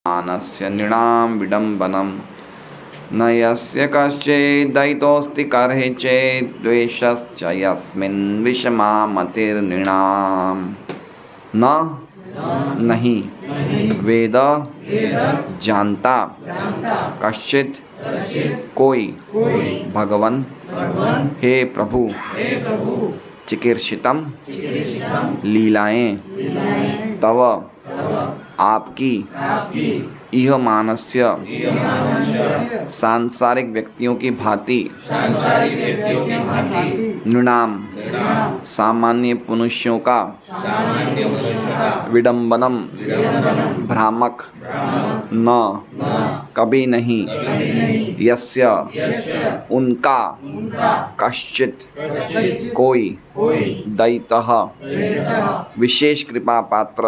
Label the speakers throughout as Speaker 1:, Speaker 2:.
Speaker 1: मानस्य नृणां विडम्बनं न यस्य कश्चिद्दयितोऽस्ति कर्हि चेत् द्वेषश्च यस्मिन् विषमा मतिर्नृणाम्। न नहीं वेद जानता कश्चित् कोई भगवन हे प्रभु चिकीर्षितम लीलाएं तव आपकी इह मानस्य सांसारिक व्यक्तियों की भांति नृणाम सामान्य मनुष्यों का विडंबनम भ्रामक न कभी नहीं यस्य उनका कश्चित् कोई दयितः विशेष कृपा पात्र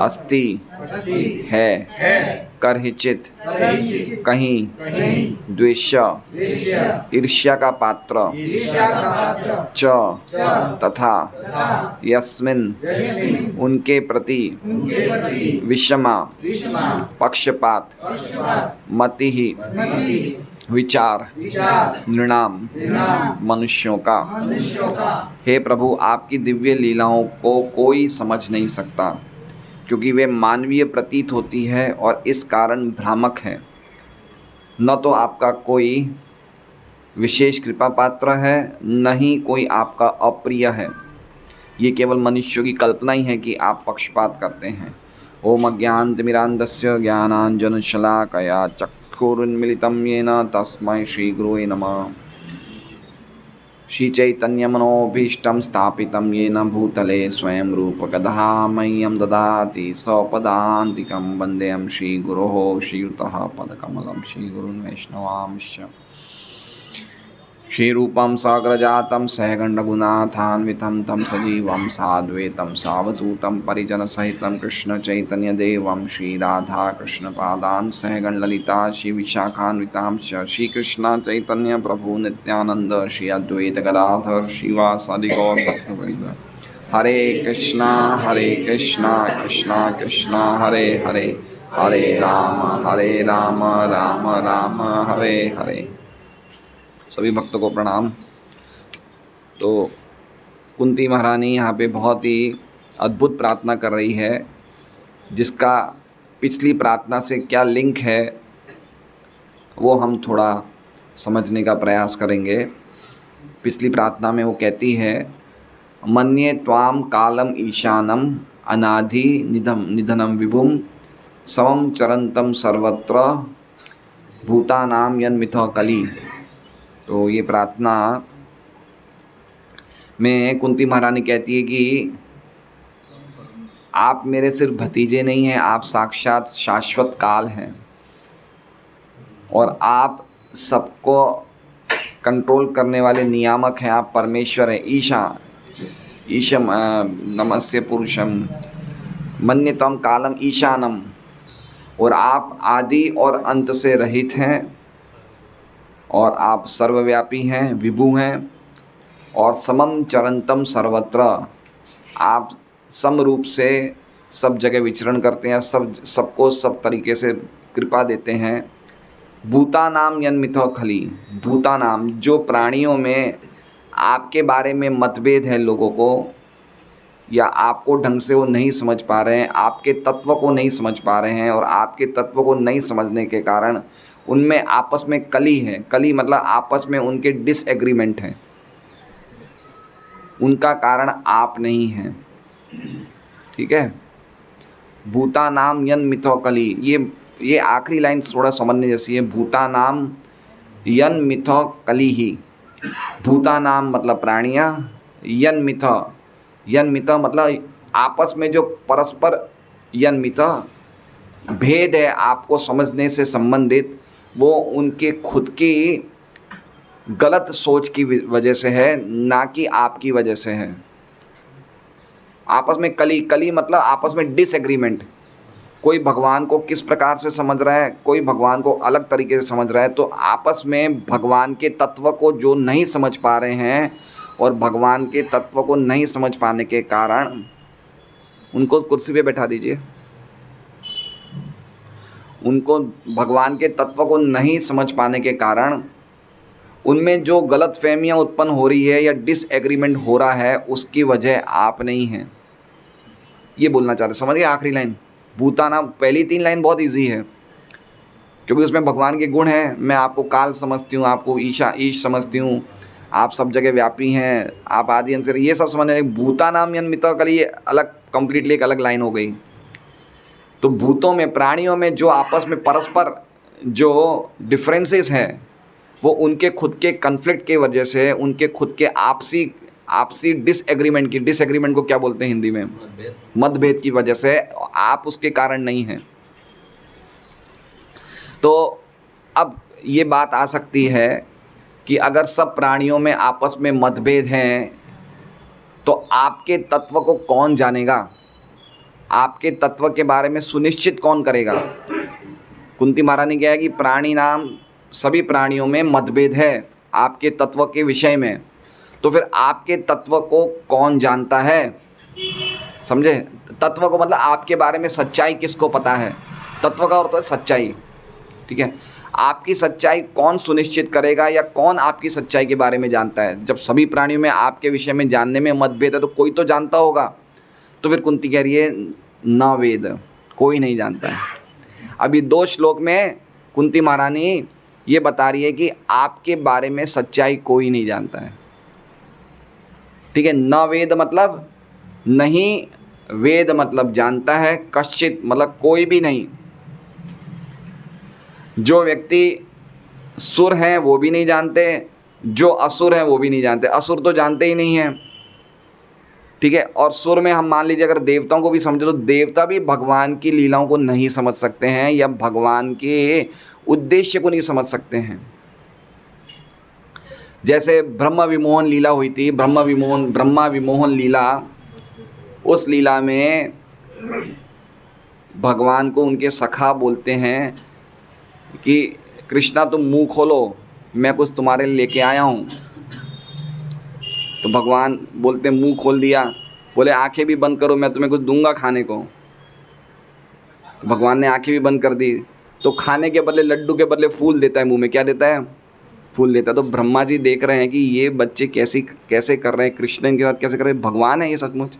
Speaker 1: अस्ति है कर्हिचित कहीं द्वेष ईर्ष्या का पात्र च तथा यस्मिन उनके प्रति विषमा पक्षपात मति ही विचार नृणाम मनुष्यों का। हे प्रभु, आपकी दिव्य लीलाओं को कोई समझ नहीं सकता क्योंकि वे मानवीय प्रतीत होती है और इस कारण भ्रामक है। न तो आपका कोई विशेष कृपा पात्र है, न ही कोई आपका अप्रिय है। ये केवल मनुष्यों की कल्पना ही है कि आप पक्षपात करते हैं। ओम अज्ञानतिमिरान्धस्य ज्ञानाञ्जनशलाकया चक्षुरुन्मीलितं येन तस्मै श्रीगुरुवे नमः। श्रीचैतन्यमनोभीष्टं स्थापितं येन भूतले स्वयं रूपकदा मह्यं ददाति स्वपदान्तिकं वन्देऽहं श्रीगुरोः श्रीयुतः पदकमलं श्रीगुरुन् वैष्णवांश्च। श्रीरूपं साग्रजातं सहगणरघुनाथान्वितं तं सजीवं साद्वैतं सावधूतं परिजनसहितं कृष्णचैतन्यदेवं श्रीराधाकृष्णपादान् सहगणललिता श्रीविशाखान्वितांश्च श्रीकृष्ण चैतन्य प्रभु नित्यानंद श्री अद्वैत गदाधर श्रीवासादि गौर भक्तवृंद। हरे कृष्णा कृष्णा कृष्णा हरे हरे, हरे राम राम राम हरे हरे। सभी भक्तों को प्रणाम। तो कुंती महारानी यहाँ पे बहुत ही अद्भुत प्रार्थना कर रही है, जिसका पिछली प्रार्थना से क्या लिंक है वो हम थोड़ा समझने का प्रयास करेंगे। पिछली प्रार्थना में वो कहती है, मन्ये त्वाम कालम ईशानम अनाधि निधनम विभुम समम चरंतम सर्वत्र भूतानाम यन्मिथः कली। तो ये प्रार्थना में कुंती महारानी कहती है कि आप मेरे सिर्फ भतीजे नहीं हैं, आप साक्षात शाश्वत काल हैं और आप सबको कंट्रोल करने वाले नियामक हैं। आप परमेश्वर हैं। ईशम नमस्य पुरुषम मन्यतम कालम ईशानम, और आप आदि और अंत से रहित हैं और आप सर्वव्यापी हैं, विभु हैं और समम चरंतम सर्वत्र, आप सम रूप से सब जगह विचरण करते हैं, सबको सब तरीके से कृपा देते हैं। भूतानाम यन्मिथः खली, भूतानाम जो प्राणियों में आपके बारे में मतभेद है, लोगों को या आपको ढंग से वो नहीं समझ पा रहे हैं, आपके तत्व को नहीं समझ पा रहे हैं और आपके तत्व को नहीं समझने के कारण उनमें आपस में कली है। कली मतलब आपस में उनके डिसएग्रीमेंट हैं, उनका कारण आप नहीं हैं। ठीक है। भूतानाम यन्मिथः कली, ये आखिरी लाइन थोड़ा समझने जैसी है। भूतानाम यन्मिथः कली ही, भूतानाम मतलब प्राणियाँ, यन्मिथः मतलब आपस में जो परस्पर यन्मिथः भेद है आपको समझने से संबंधित, वो उनके खुद की गलत सोच की वजह से है, ना कि आपकी वजह से है। आपस में कली मतलब आपस में डिसएग्रीमेंट। कोई भगवान को किस प्रकार से समझ रहा है, कोई भगवान को अलग तरीके से समझ रहा है। तो आपस में भगवान के तत्व को जो नहीं समझ पा रहे हैं और भगवान के तत्व को नहीं समझ पाने के कारण उनको कुर्सी पे बैठा दीजिए। उनको भगवान के तत्व को नहीं समझ पाने के कारण उनमें जो गलतफहमियां उत्पन्न हो रही है या डिसएग्रीमेंट हो रहा है उसकी वजह आप नहीं हैं, ये बोलना चाहते। समझिए आखिरी लाइन भूतानाम, पहली 3 लाइन बहुत इजी है क्योंकि उसमें भगवान के गुण हैं। मैं आपको काल समझती हूँ, आपको ईश समझती हूँ, आप सब जगह व्यापी हैं, आप आदि अंत से, ये सब समझने। भूतानाम यन्मित कल, ये अलग कंप्लीटली एक अलग लाइन हो गई। तो भूतों में, प्राणियों में जो आपस में परस्पर जो डिफरेंसेस हैं वो उनके खुद के कन्फ्लिक्ट की वजह से, उनके खुद के आपसी डिसएग्रीमेंट को क्या बोलते हैं हिंदी में, मतभेद की वजह से, आप उसके कारण नहीं हैं। तो अब ये बात आ सकती है कि अगर सब प्राणियों में आपस में मतभेद हैं तो आपके तत्व को कौन जानेगा, आपके तत्व के बारे में सुनिश्चित कौन करेगा। कुंती महारानी ने कहा है कि प्राणी नाम, सभी प्राणियों में मतभेद है आपके तत्व के विषय में, तो फिर आपके तत्व को कौन जानता है। समझे, तत्व को मतलब आपके बारे में सच्चाई किसको पता है, तत्व का अर्थ है सच्चाई, ठीक है। आपकी सच्चाई कौन सुनिश्चित करेगा या कौन आपकी सच्चाई के बारे में जानता है। जब सभी प्राणियों में आपके विषय में जानने में मतभेद है तो कोई तो जानता होगा। तो फिर कुंती कह रही है न वेद, कोई नहीं जानता है। अभी 2 श्लोक में कुंती महारानी ये बता रही है कि आपके बारे में सच्चाई कोई नहीं जानता है, ठीक है। न वेद मतलब नहीं, वेद मतलब जानता है, कश्चित मतलब कोई भी नहीं। जो व्यक्ति सुर हैं वो भी नहीं जानते, जो असुर हैं वो भी नहीं जानते। असुर तो जानते ही नहीं हैं, ठीक है। और सुर में हम मान लीजिए अगर देवताओं को भी समझे तो देवता भी भगवान की लीलाओं को नहीं समझ सकते हैं या भगवान के उद्देश्य को नहीं समझ सकते हैं। जैसे ब्रह्म विमोहन लीला हुई थी, ब्रह्मा विमोहन लीला, उस लीला में भगवान को उनके सखा बोलते हैं कि कृष्णा तुम मुंह खोलो, मैं कुछ तुम्हारे लिए लेके आया हूँ। तो भगवान बोलते मुंह खोल दिया, बोले आंखें भी बंद करो, मैं तुम्हें कुछ दूंगा खाने को। तो भगवान ने आंखें भी बंद कर दी, तो खाने के बदले, लड्डू के बदले फूल देता है मुंह में। क्या देता है? फूल देता है। तो ब्रह्मा जी देख रहे हैं कि ये बच्चे कैसे कर रहे हैं, कृष्ण इनके साथ कैसे कर रहे हैं। भगवान है ये सचमुच,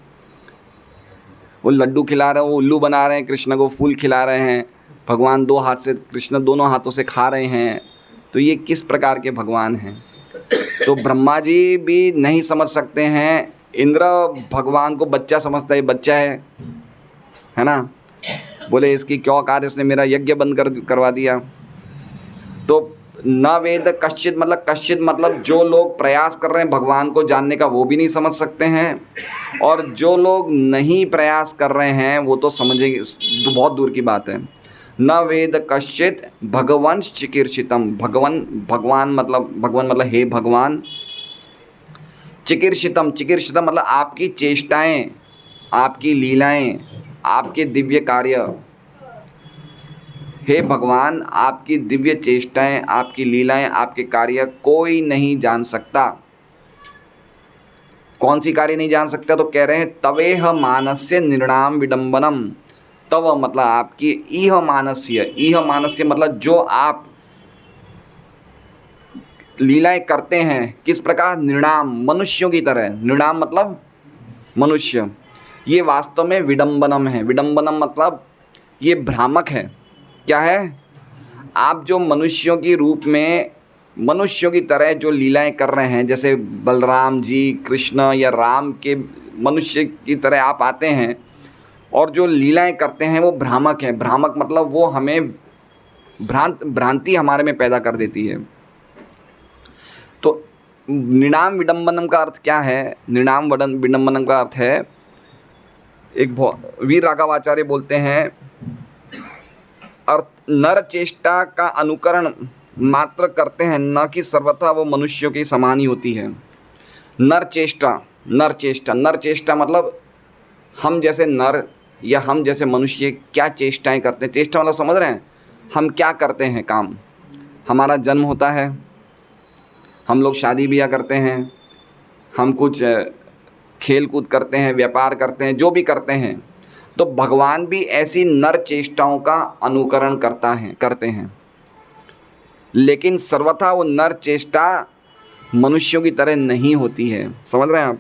Speaker 1: वो लड्डू खिला रहे हैं, वो उल्लू बना रहे हैं, कृष्ण को फूल खिला रहे हैं। भगवान 2 हाथ से, कृष्ण दोनों हाथों से खा रहे हैं। तो ये किस प्रकार के भगवान हैं। तो ब्रह्मा जी भी नहीं समझ सकते हैं। इंद्र भगवान को बच्चा समझता है, ये बच्चा है ना। बोले इसकी क्या औकात, इसने मेरा यज्ञ बंद करवा दिया। तो न वेद कश्चित मतलब जो लोग प्रयास कर रहे हैं भगवान को जानने का वो भी नहीं समझ सकते हैं, और जो लोग नहीं प्रयास कर रहे हैं वो तो समझेंगे, तो बहुत दूर की बात है। न वेद कश्चित भगवंश चिकीर्षितम, भगवान मतलब हे भगवान। चिकीर्षितम मतलब आपकी चेष्टाएं, आपकी लीलाएं, आपके दिव्य कार्य। हे भगवान, आपकी दिव्य चेष्टाएं, आपकी लीलाएं, आपके कार्य कोई नहीं जान सकता। कौन सी कार्य नहीं जान सकता? तो कह रहे हैं तवेह मानस्य निर्णाम विडंबनम। तव मतलब आपकी, इह मानस्य मतलब जो आप लीलाएं करते हैं किस प्रकार, निर्णाम, मनुष्यों की तरह। निर्णाम मतलब मनुष्य। ये वास्तव में विडंबनम है। विडंबनम मतलब ये भ्रामक है। क्या है? आप जो मनुष्यों की रूप में, मनुष्यों की तरह जो लीलाएं कर रहे हैं, जैसे बलराम जी, कृष्ण या राम के मनुष्य की तरह आप आते हैं और जो लीलाएं करते हैं वो भ्रामक हैं। भ्रामक मतलब वो हमें भ्रांति हमारे में पैदा कर देती है। तो निर्णाम विडंबनम का अर्थ क्या है? निर्णाम विडंबनम का अर्थ है, एक वीर राघवाचार्य बोलते हैं, अर्थ नर चेष्टा का अनुकरण मात्र करते हैं, न कि सर्वथा वो मनुष्यों के समान ही होती है। नर चेष्टा मतलब हम जैसे नर या हम जैसे मनुष्य क्या चेष्टाएं करते हैं। चेष्टा मतलब समझ रहे हैं, हम क्या करते हैं काम। हमारा जन्म होता है, हम लोग शादी ब्याह करते हैं, हम कुछ खेल कूद करते हैं, व्यापार करते हैं, जो भी करते हैं, तो भगवान भी ऐसी नर चेष्टाओं का अनुकरण करते हैं, लेकिन सर्वथा वो नर चेष्टा मनुष्यों की तरह नहीं होती है। समझ रहे हैं आप?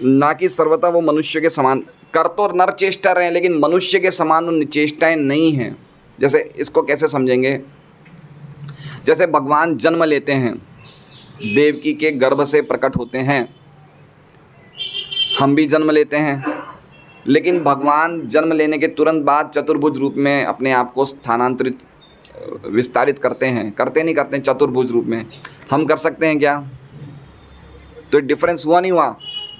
Speaker 1: ना कि सर्वथा वो मनुष्य के समान, कर तो नर चेष्टा रहे हैं लेकिन मनुष्य के समान उन चेष्टाएं नहीं हैं। जैसे इसको कैसे समझेंगे? जैसे भगवान जन्म लेते हैं, देवकी के गर्भ से प्रकट होते हैं, हम भी जन्म लेते हैं, लेकिन भगवान जन्म लेने के तुरंत बाद चतुर्भुज रूप में अपने आप को स्थानांतरित विस्तारित करते हैं। करते नहीं करते हैं चतुर्भुज रूप में? हम कर सकते हैं क्या? तो डिफरेंस हुआ नहीं हुआ?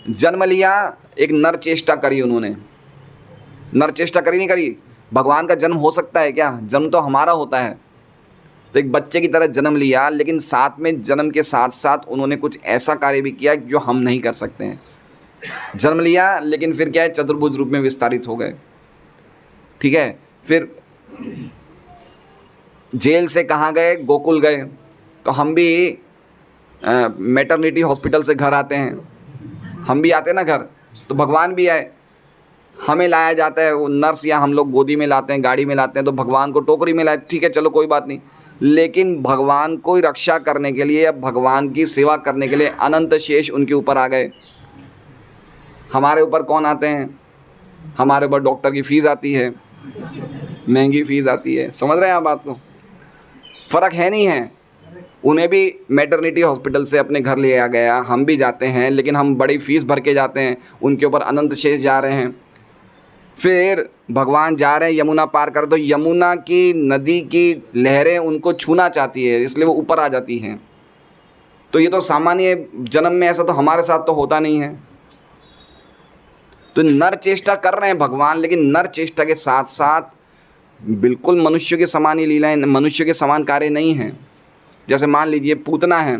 Speaker 1: जन्म लिया, एक नर चेष्टा करी उन्होंने, नर चेष्टा करी नहीं करी? भगवान का जन्म हो सकता है क्या? जन्म तो हमारा होता है। तो एक बच्चे की तरह जन्म लिया, लेकिन साथ में जन्म के साथ साथ उन्होंने कुछ ऐसा कार्य भी किया जो हम नहीं कर सकते हैं। जन्म लिया लेकिन फिर क्या है, चतुर्भुज रूप में विस्तारित हो गए। ठीक है, फिर जेल से कहाँ गए? गोकुल गए। तो हम भी मैटरनिटी हॉस्पिटल से घर आते हैं, हम भी आते हैं ना घर, तो भगवान भी आए, हमें लाया जाता है, वो नर्स या हम लोग गोदी में लाते हैं, गाड़ी में लाते हैं, तो भगवान को टोकरी में लाए। ठीक है, चलो कोई बात नहीं, लेकिन भगवान को रक्षा करने के लिए या भगवान की सेवा करने के लिए अनंत शेष उनके ऊपर आ गए। हमारे ऊपर कौन आते हैं? हमारे ऊपर डॉक्टर की फ़ीस आती है, महंगी फ़ीस आती है। समझ रहे हैं आप बात को? फ़र्क है नहीं है? उन्हें भी मैटरनिटी हॉस्पिटल से अपने घर ले आ गया, हम भी जाते हैं, लेकिन हम बड़ी फ़ीस भर के जाते हैं, उनके ऊपर अनंत शेष जा रहे हैं। फिर भगवान जा रहे हैं यमुना पार कर, तो यमुना की नदी की लहरें उनको छूना चाहती है, इसलिए वो ऊपर आ जाती हैं। तो ये तो सामान्य जन्म में ऐसा तो हमारे साथ तो होता नहीं है। तो नर चेष्टा कर रहे हैं भगवान, लेकिन नर चेष्टा के साथ साथ बिल्कुल मनुष्य के समान ही लीलाएं, मनुष्य के समान कार्य नहीं हैं। जैसे मान लीजिए पूतना है,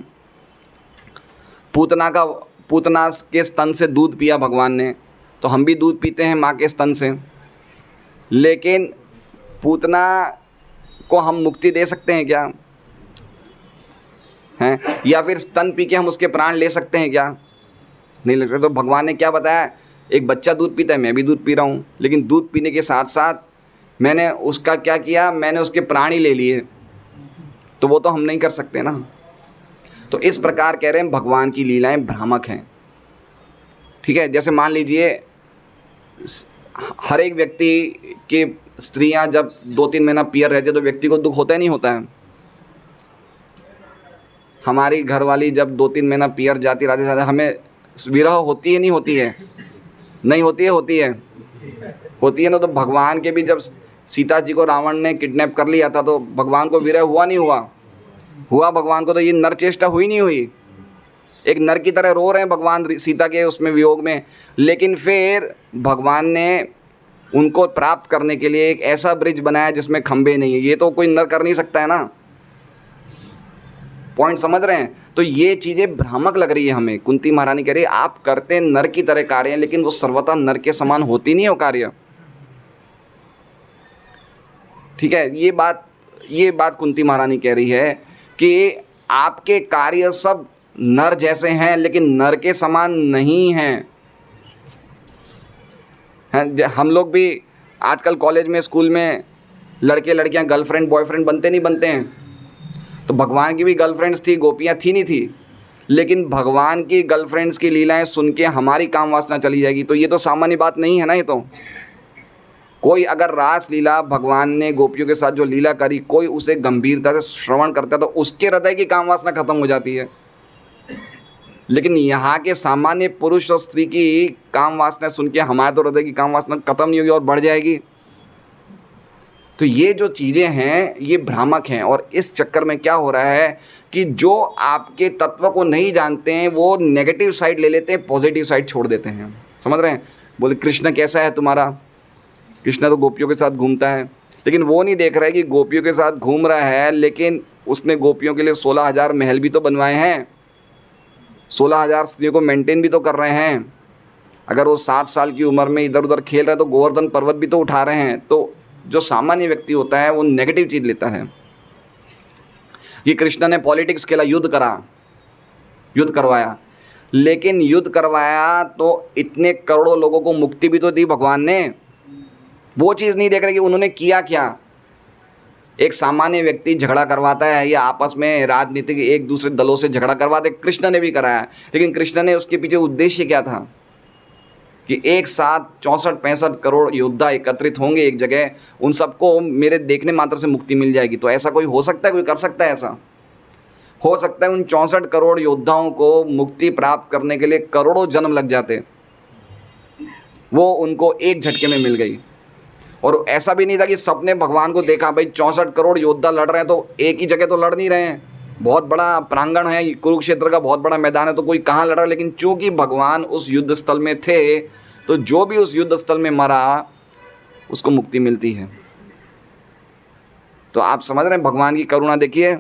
Speaker 1: पूतना के स्तन से दूध पिया भगवान ने, तो हम भी दूध पीते हैं माँ के स्तन से, लेकिन पूतना को हम मुक्ति दे सकते हैं क्या? हैं? या फिर स्तन पी के हम उसके प्राण ले सकते हैं क्या? नहीं ले सकते। तो भगवान ने क्या बताया? एक बच्चा दूध पीता है, मैं भी दूध पी रहा हूँ, लेकिन दूध पीने के साथ साथ मैंने उसका क्या किया? मैंने उसके प्राण ही ले लिए। तो वो तो हम नहीं कर सकते ना। तो इस प्रकार कह रहे हैं भगवान की लीलाएं भ्रामक हैं। ठीक है, जैसे मान लीजिए हर एक व्यक्ति की स्त्रियां जब 2-3 महीना पियर रहती है तो व्यक्ति को दुख होता ही नहीं होता है। हमारी घरवाली जब 2-3 महीना पियर जाती रहती है, हमें विरह होती है नहीं होती है? नहीं होती है? होती है ना। तो भगवान के भी जब सीता जी को रावण ने किडनैप कर लिया था तो भगवान को विरह हुआ नहीं हुआ भगवान को। तो ये नर चेष्टा हुई नहीं हुई? एक नर की तरह रो रहे हैं भगवान सीता के उसमें वियोग में, लेकिन फिर भगवान ने उनको प्राप्त करने के लिए एक ऐसा ब्रिज बनाया जिसमें खंभे नहीं है। ये तो कोई नर कर नहीं सकता है ना। पॉइंट समझ रहे हैं? तो ये चीज़ें भ्रामक लग रही है हमें। कुंती महारानी कह रही है आप करते नर की तरह कार्य हैं, लेकिन वो सर्वथा नर के समान होती नहीं हो कार्य। ठीक है, ये बात कुंती महारानी कह रही है कि आपके कार्य सब नर जैसे हैं, लेकिन नर के समान नहीं हैं। हम लोग भी आजकल कॉलेज में, स्कूल में लड़के लड़कियां गर्लफ्रेंड बॉयफ्रेंड बनते नहीं बनते हैं? तो भगवान की भी गर्लफ्रेंड्स थी, गोपियां थी नहीं थी? लेकिन भगवान की गर्लफ्रेंड्स की लीलाएं सुन के हमारी काम वासना चली जाएगी, तो ये तो सामान्य बात नहीं है ना। ये तो कोई अगर रास लीला भगवान ने गोपियों के साथ जो लीला करी, कोई उसे गंभीरता से श्रवण करता है तो उसके हृदय की काम वासना खत्म हो जाती है। लेकिन यहाँ के सामान्य पुरुष और स्त्री की काम वासना सुन के हमारे तो हृदय की काम वासना खत्म नहीं होगी और बढ़ जाएगी। तो ये जो चीज़ें हैं ये भ्रामक हैं, और इस चक्कर में क्या हो रहा है कि जो आपके तत्व को नहीं जानते हैं वो नेगेटिव साइड ले लेते हैं, पॉजिटिव साइड छोड़ देते हैं। समझ रहे हैं? बोले कृष्ण कैसा है तुम्हारा? कृष्ण तो गोपियों के साथ घूमता है, लेकिन वो नहीं देख रहा है कि गोपियों के साथ घूम रहा है, लेकिन उसने गोपियों के लिए 16,000 महल भी तो बनवाए हैं, 16,000 स्त्रियों को मेंटेन भी तो कर रहे हैं। अगर वो 7 साल की उम्र में इधर उधर खेल रहे हैं तो गोवर्धन पर्वत भी तो उठा रहे हैं। तो जो सामान्य व्यक्ति होता है वो नेगेटिव चीज़ लेता है। ये कृष्ण ने पॉलिटिक्स खेला, युद्ध करवाया, लेकिन युद्ध करवाया तो इतने करोड़ों लोगों को मुक्ति भी तो दी भगवान ने। वो चीज़ नहीं देख रहे कि उन्होंने किया क्या। एक सामान्य व्यक्ति झगड़ा करवाता है या आपस में राजनीतिक एक दूसरे दलों से झगड़ा करवाते, कृष्ण ने भी कराया, लेकिन कृष्ण ने उसके पीछे उद्देश्य क्या था कि एक साथ 64-65 करोड़ योद्धा एकत्रित होंगे एक जगह, उन सबको मेरे देखने मात्र से मुक्ति मिल जाएगी। तो ऐसा कोई हो सकता है, कोई कर सकता है ऐसा? हो सकता है उन 64 करोड़ योद्धाओं को मुक्ति प्राप्त करने के लिए करोड़ों जन्म लग जाते, वो उनको एक झटके में मिल गई। और ऐसा भी नहीं था कि सबने भगवान को देखा, भाई 64 करोड़ योद्धा लड़ रहे हैं तो एक ही जगह तो लड़ नहीं रहे हैं, बहुत बड़ा प्रांगण है, कुरुक्षेत्र का बहुत बड़ा मैदान है, तो कोई कहाँ लड़ रहा है। लेकिन चूंकि भगवान उस युद्ध स्थल में थे, तो जो भी उस युद्ध स्थल में मरा उसको मुक्ति मिलती है। तो आप समझ रहे हैं भगवान की करुणा देखिए।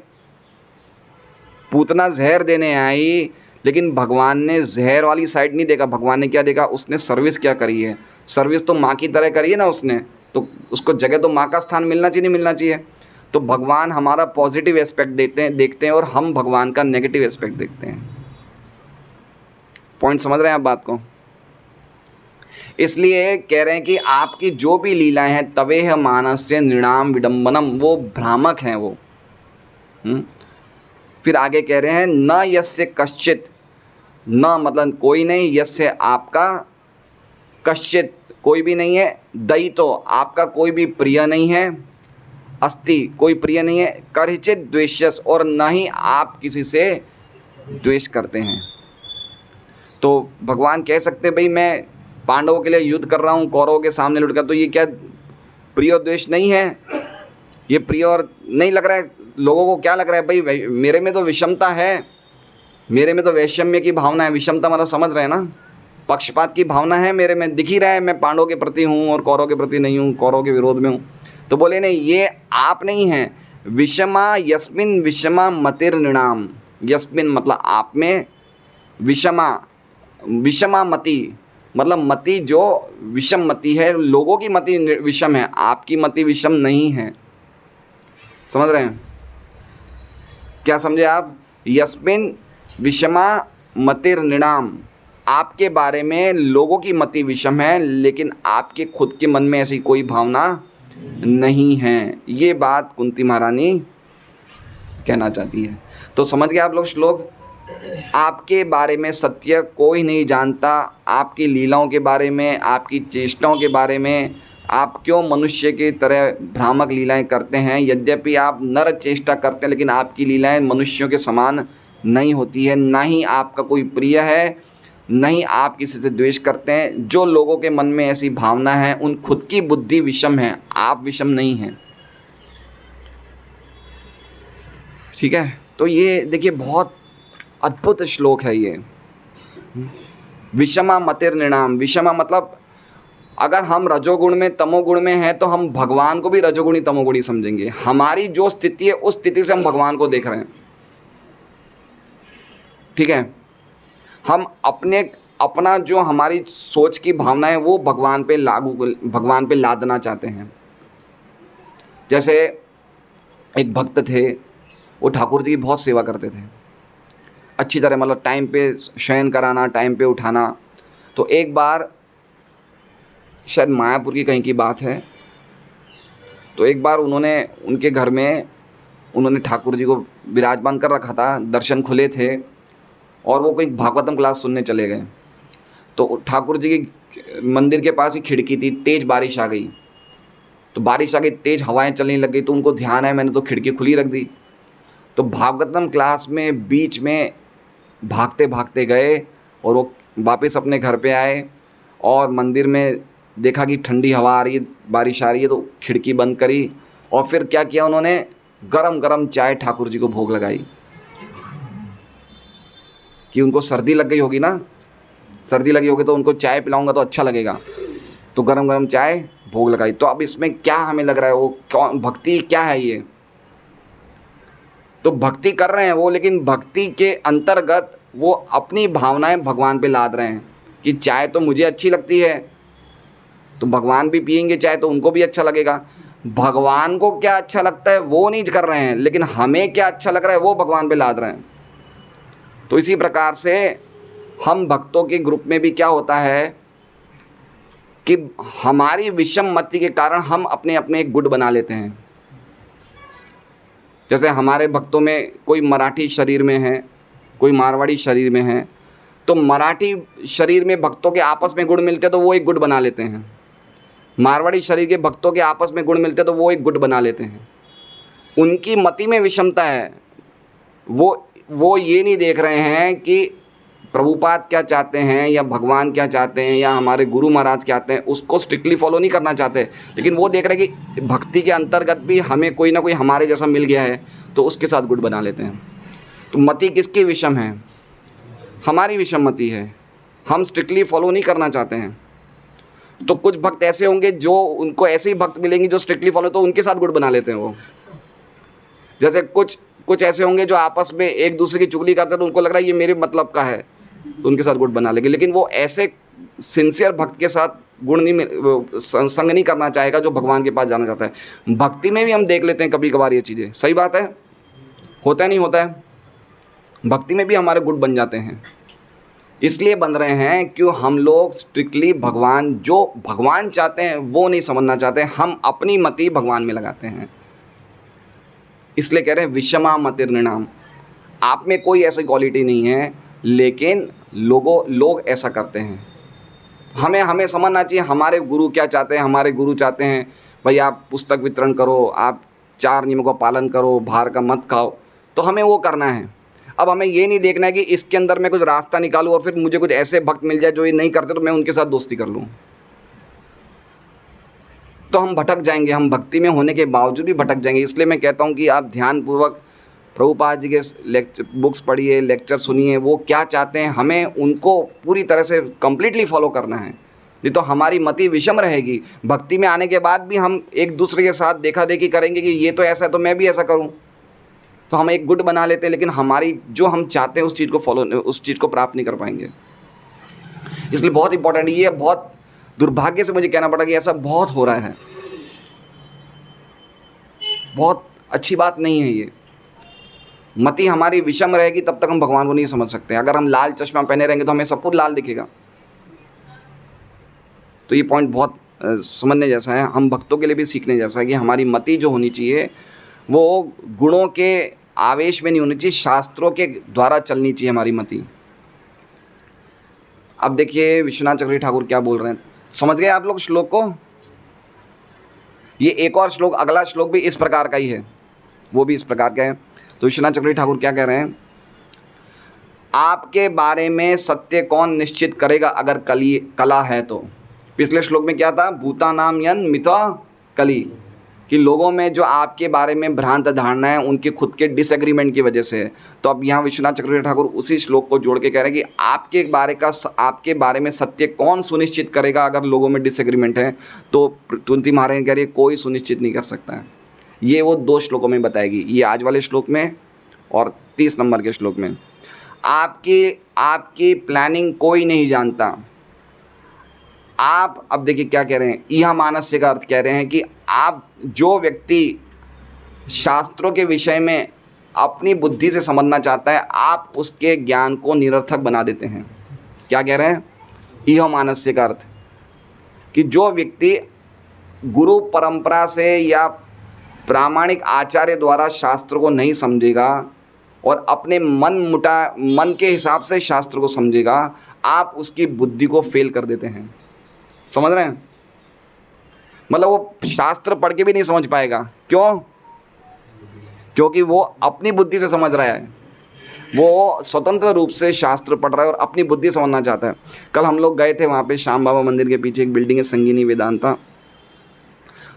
Speaker 1: पूतना जहर देने आई, लेकिन भगवान ने जहर वाली साइड नहीं देखा। भगवान ने क्या देखा? उसने सर्विस क्या करी है। सर्विस तो माँ की तरह करी है ना उसने, तो उसको जगह तो माँ का स्थान मिलना चाहिए, नहीं मिलना चाहिए। तो भगवान हमारा पॉजिटिव एस्पेक्ट देखते हैं और हम भगवान का नेगेटिव एस्पेक्ट देखते हैं। पॉइंट समझ रहे हैं आप बात को? इसलिए कह रहे हैं कि आपकी जो भी लीलाएं हैं, तवेह मानस्य नृणाम विडंबनम, वो भ्रामक हैं वो। फिर आगे कह रहे हैं न यस्य कश्चित, न मतलब कोई नहीं, यस्य आपका, कश्चित कोई भी नहीं है, दयितो आपका कोई भी प्रिय नहीं है, अस्ति कोई प्रिय नहीं है, कर्हिचित द्वेष्यस और न ही आप किसी से द्वेष करते हैं। तो भगवान कह सकते भाई मैं पांडवों के लिए युद्ध कर रहा हूँ, कौरवों के सामने लुट कर, तो ये क्या प्रिय और द्वेष नहीं है? ये प्रिय और नहीं लग रहा है लोगों को? क्या लग रहा है भाई मेरे में तो विषमता है, मेरे में तो वैषम्य की भावना है। विषमता मतलब समझ रहे हैं ना, पक्षपात की भावना है मेरे में, दिख ही रहा है मैं पांडवों के प्रति हूँ और कौरवों के प्रति नहीं हूँ, कौरवों के विरोध में हूँ। तो बोले नहीं, ये आप नहीं हैं। विषमा यस्मिन विषमा मतिर नृणाम, यस्मिन मतलब आप में, विषमा विषमा मति मतलब मति जो विषम मति है, लोगों की मति विषम है, आपकी मति विषम नहीं है। समझ रहे हैं? क्या समझे आप? यस्मिन विषमा मतिर नृणाम, आपके बारे में लोगों की मति विषम है, लेकिन आपके खुद के मन में ऐसी कोई भावना नहीं है। ये बात कुंती महारानी कहना चाहती है। तो समझ गए आप लोग श्लोक? आपके बारे में सत्य कोई नहीं जानता, आपकी लीलाओं के बारे में, आपकी चेष्टाओं के बारे में, आप क्यों मनुष्य की तरह भ्रामक लीलाएं करते हैं। यद्यपि आप नर चेष्टा करते हैं, लेकिन आपकी लीलाएं मनुष्यों के समान नहीं होती है। ना ही आपका कोई प्रिय है, नहीं आप किसी से द्वेष करते हैं। जो लोगों के मन में ऐसी भावना है, उन खुद की बुद्धि विषम है, आप विषम नहीं हैं। ठीक है? तो ये देखिए बहुत अद्भुत श्लोक है ये। विषमा मतिर नृणाम, विषमा मतलब अगर हम रजोगुण में तमोगुण में हैं तो हम भगवान को भी रजोगुणी तमोगुणी समझेंगे। हमारी जो स्थिति है उस स्थिति से हम भगवान को देख रहे हैं। ठीक है? हम अपना जो हमारी सोच की भावना है वो भगवान पे लादना चाहते हैं। जैसे एक भक्त थे, वो ठाकुर जी की बहुत सेवा करते थे अच्छी तरह, मतलब टाइम पे शयन कराना, टाइम पे उठाना। तो एक बार शायद मायापुर की कहीं की बात है, तो एक बार उनके घर में उन्होंने ठाकुर जी को विराजमान कर रखा था, दर्शन खुले थे और वो कोई भागवतम क्लास सुनने चले गए। तो ठाकुर जी के मंदिर के पास ही खिड़की थी, तेज़ बारिश आ गई। तो बारिश आ गई, तेज़ हवाएं चलने लग गई, तो उनको ध्यान है मैंने तो खिड़की खुली रख दी। तो भागवतम क्लास में बीच में भागते भागते गए और वो वापस अपने घर पे आए और मंदिर में देखा कि ठंडी हवा आ रही है, बारिश आ रही है, तो खिड़की बंद करी और फिर क्या किया उन्होंने, गरम गरम चाय ठाकुर जी को भोग लगाई। कि उनको सर्दी लग गई होगी ना, सर्दी लगी होगी तो उनको चाय पिलाऊंगा तो अच्छा लगेगा, तो गरम गरम चाय भोग लगाई। तो अब इसमें क्या हमें लग रहा है, वो कौन भक्ति क्या है ये? तो भक्ति कर रहे हैं वो, लेकिन भक्ति के अंतर्गत वो अपनी भावनाएं भगवान पे लाद रहे हैं कि चाय तो मुझे अच्छी लगती है, तो भगवान भी पिएंगे चाय तो उनको भी अच्छा लगेगा। भगवान को क्या अच्छा लगता है वो नहीं कर रहे हैं, लेकिन हमें क्या अच्छा लग रहा है वो भगवान पे लाद रहे हैं। तो इसी प्रकार से हम भक्तों के ग्रुप में भी क्या होता है कि हमारी विषम मति के कारण हम अपने अपने एक गुट बना लेते हैं। जैसे हमारे भक्तों में कोई मराठी शरीर में है, कोई मारवाड़ी शरीर में है, तो मराठी शरीर में भक्तों के आपस में गुण मिलते हैं तो वो एक गुट बना लेते हैं। मारवाड़ी शरीर के भक्तों के आपस में गुण मिलते हैं तो वो एक गुट बना लेते हैं। उनकी मति में विषमता है। वो ये नहीं देख रहे हैं कि प्रभुपाद क्या चाहते हैं या भगवान क्या चाहते हैं या हमारे गुरु महाराज क्या चाहते हैं, उसको स्ट्रिक्टली फॉलो नहीं करना चाहते, लेकिन वो देख रहे हैं कि भक्ति के अंतर्गत भी हमें कोई ना कोई हमारे जैसा मिल गया है तो उसके साथ गुट बना लेते हैं। तो मति किसकी विषम है? हमारी विषम मति है। हम स्ट्रिक्टली फॉलो नहीं करना चाहते हैं। तो कुछ भक्त ऐसे होंगे जो उनको ऐसे ही भक्त मिलेंगे जो स्ट्रिक्टली फॉलो, तो उनके साथ गुट बना लेते हैं वो। जैसे कुछ ऐसे होंगे जो आपस में एक दूसरे की चुगली करते हैं तो उनको लग रहा है ये मेरे मतलब का है, तो उनके साथ गुट बना लेंगे। लेकिन वो ऐसे सिंसियर भक्त के साथ संग नहीं करना चाहेगा जो भगवान के पास जाना चाहता है। भक्ति में भी हम देख लेते हैं कभी कभार ये चीज़ें, सही बात है, होता है नहीं होता है? भक्ति में भी हमारे गुट बन जाते हैं। इसलिए बन रहे हैं क्यों हम लोग स्ट्रिक्टली भगवान, जो भगवान चाहते हैं वो नहीं समझना चाहते, हम अपनी मति भगवान में लगाते हैं। इसलिए कह रहे हैं विषमा मतिर्नृणाम। आप में कोई ऐसी क्वालिटी नहीं है, लेकिन लोग ऐसा करते हैं। हमें समझना चाहिए हमारे गुरु क्या चाहते हैं। हमारे गुरु चाहते हैं भाई आप पुस्तक वितरण करो, आप 4 नियमों का पालन करो, बाहर का मत खाओ, तो हमें वो करना है। अब हमें ये नहीं देखना है कि इसके अंदर मैं कुछ रास्ता निकालूं और फिर मुझे कुछ ऐसे भक्त मिल जाए जो ये नहीं करते तो मैं उनके साथ दोस्ती कर लूं, तो हम भटक जाएंगे। हम भक्ति में होने के बावजूद भी भटक जाएंगे। इसलिए मैं कहता हूं कि आप ध्यानपूर्वक प्रभुपाद जी के बुक्स पढ़िए, लेक्चर सुनिए, वो क्या चाहते हैं हमें उनको पूरी तरह से कंप्लीटली फॉलो करना है। नहीं तो हमारी मति विषम रहेगी। भक्ति में आने के बाद भी हम एक दूसरे के साथ देखा देखी करेंगे कि ये तो ऐसा है तो मैं भी ऐसा करूं, तो हम एक गुट बना लेते हैं, लेकिन हमारी जो हम चाहते हैं उस चीज़ को प्राप्त नहीं कर पाएंगे। इसलिए बहुत इंपॉर्टेंट, ये बहुत दुर्भाग्य से मुझे कहना पड़ा कि ऐसा बहुत हो रहा है। बहुत अच्छी बात नहीं है ये। मति हमारी विषम रहेगी तब तक हम भगवान को नहीं समझ सकते। अगर हम लाल चश्मा पहने रहेंगे तो हमें सब कुछ लाल दिखेगा। तो ये पॉइंट बहुत समझने जैसा है, हम भक्तों के लिए भी सीखने जैसा है कि हमारी मति जो होनी चाहिए वो गुणों के आवेश में नहीं होनी चाहिए, शास्त्रों के द्वारा चलनी चाहिए हमारी मति। अब देखिए विश्वनाथ चक्रवर्ती ठाकुर क्या बोल रहे हैं, समझ गए आप लोग श्लोक को? ये एक और श्लोक, अगला श्लोक भी इस प्रकार का ही है, वो भी इस प्रकार का है। तो विश्वनाथ चक्रवर्ती ठाकुर क्या कह रहे हैं? आपके बारे में सत्य कौन निश्चित करेगा अगर कला है तो। पिछले श्लोक में क्या था? भूतानाम यन मिथा कली, कि लोगों में जो आपके बारे में भ्रांत धारणा है उनके खुद के डिसएग्रीमेंट की वजह से है। तो अब यहाँ विश्वनाथ चक्रवर्ती ठाकुर उसी श्लोक को जोड़ के कह रहे हैं कि आपके बारे में सत्य कौन सुनिश्चित करेगा अगर लोगों में डिसएग्रीमेंट है। तो तुलसी महाराज कह रही है कोई सुनिश्चित नहीं कर सकता है। ये वो 2 श्लोकों में बताएगी, ये आज वाले श्लोक में और 30 नंबर के श्लोक में। आपकी प्लानिंग कोई नहीं जानता। आप अब देखिए क्या कह रहे हैं, यह मानस्य का अर्थ कह रहे हैं कि आप जो व्यक्ति शास्त्रों के विषय में अपनी बुद्धि से समझना चाहता है, आप उसके ज्ञान को निरर्थक बना देते हैं। क्या कह रहे हैं? यह मानस्य का अर्थ कि जो व्यक्ति गुरु परंपरा से या प्रामाणिक आचार्य द्वारा शास्त्र को नहीं समझेगा और अपने मन के हिसाब से शास्त्र को समझेगा, आप उसकी बुद्धि को फेल कर देते हैं। समझ रहे हैं? मतलब वो शास्त्र पढ़ के भी नहीं समझ पाएगा। क्यों? क्योंकि वो अपनी बुद्धि से समझ रहा है, वो स्वतंत्र रूप से शास्त्र पढ़ रहा है और अपनी बुद्धि समझना चाहता है। कल हम लोग गए थे वहाँ पे, श्याम बाबा मंदिर के पीछे एक बिल्डिंग है संगीनी वेदांता।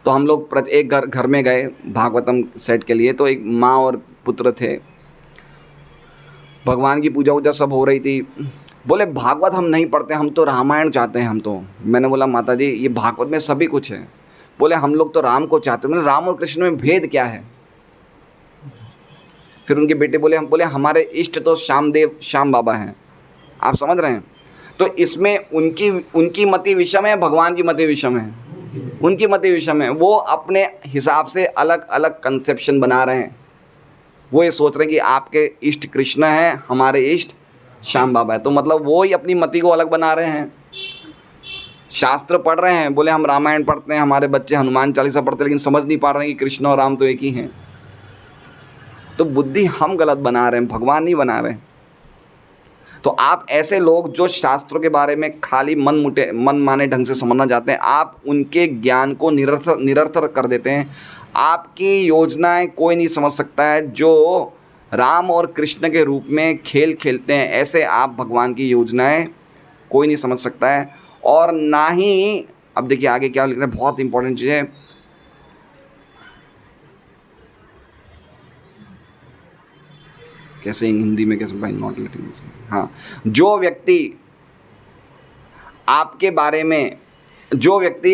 Speaker 1: तो हम लोग एक घर में गए भागवतम सेट के लिए। तो एक माँ और पुत्र थे, भगवान की पूजा वूजा सब हो रही थी। बोले भागवत हम नहीं पढ़ते, हम तो रामायण चाहते हैं हम तो। मैंने बोला माता जी ये भागवत में सभी कुछ है। बोले हम लोग तो राम को चाहते हैं। मैंने राम और कृष्ण में भेद क्या है? फिर उनके बेटे बोले हमारे इष्ट तो श्याम बाबा हैं। आप समझ रहे हैं? तो इसमें उनकी मति विषम है, भगवान की मति विषम है। उनकी मति विषम है, वो अपने हिसाब से अलग अलग कंसेप्शन बना रहे हैं। वो ये सोच रहे हैं कि आपके इष्ट कृष्ण हैं, हमारे इष्ट श्याम बाबा है, तो मतलब वो ही अपनी मति को अलग बना रहे हैं। शास्त्र पढ़ रहे हैं, बोले हम रामायण पढ़ते हैं, हमारे बच्चे हनुमान चालीसा पढ़ते हैं, लेकिन समझ नहीं पा रहे हैं कि कृष्ण और राम तो एक ही हैं। तो बुद्धि हम गलत बना रहे हैं, भगवान नहीं बना रहे हैं। तो आप ऐसे लोग जो शास्त्रों के बारे में खाली मन माने ढंग से समझना चाहते हैं, आप उनके ज्ञान को निरर्थक कर देते हैं। आपकी योजनाएं कोई नहीं समझ सकता है। जो राम और कृष्ण के रूप में खेल खेलते हैं, ऐसे आप भगवान की योजनाएं कोई नहीं समझ सकता है। और ना ही, अब देखिए आगे क्या लिख रहे हैं, बहुत इंपॉर्टेंट चीज़ है। कैसे हिंदी में कैसे भाई, नॉट लेटिंग, हाँ, जो व्यक्ति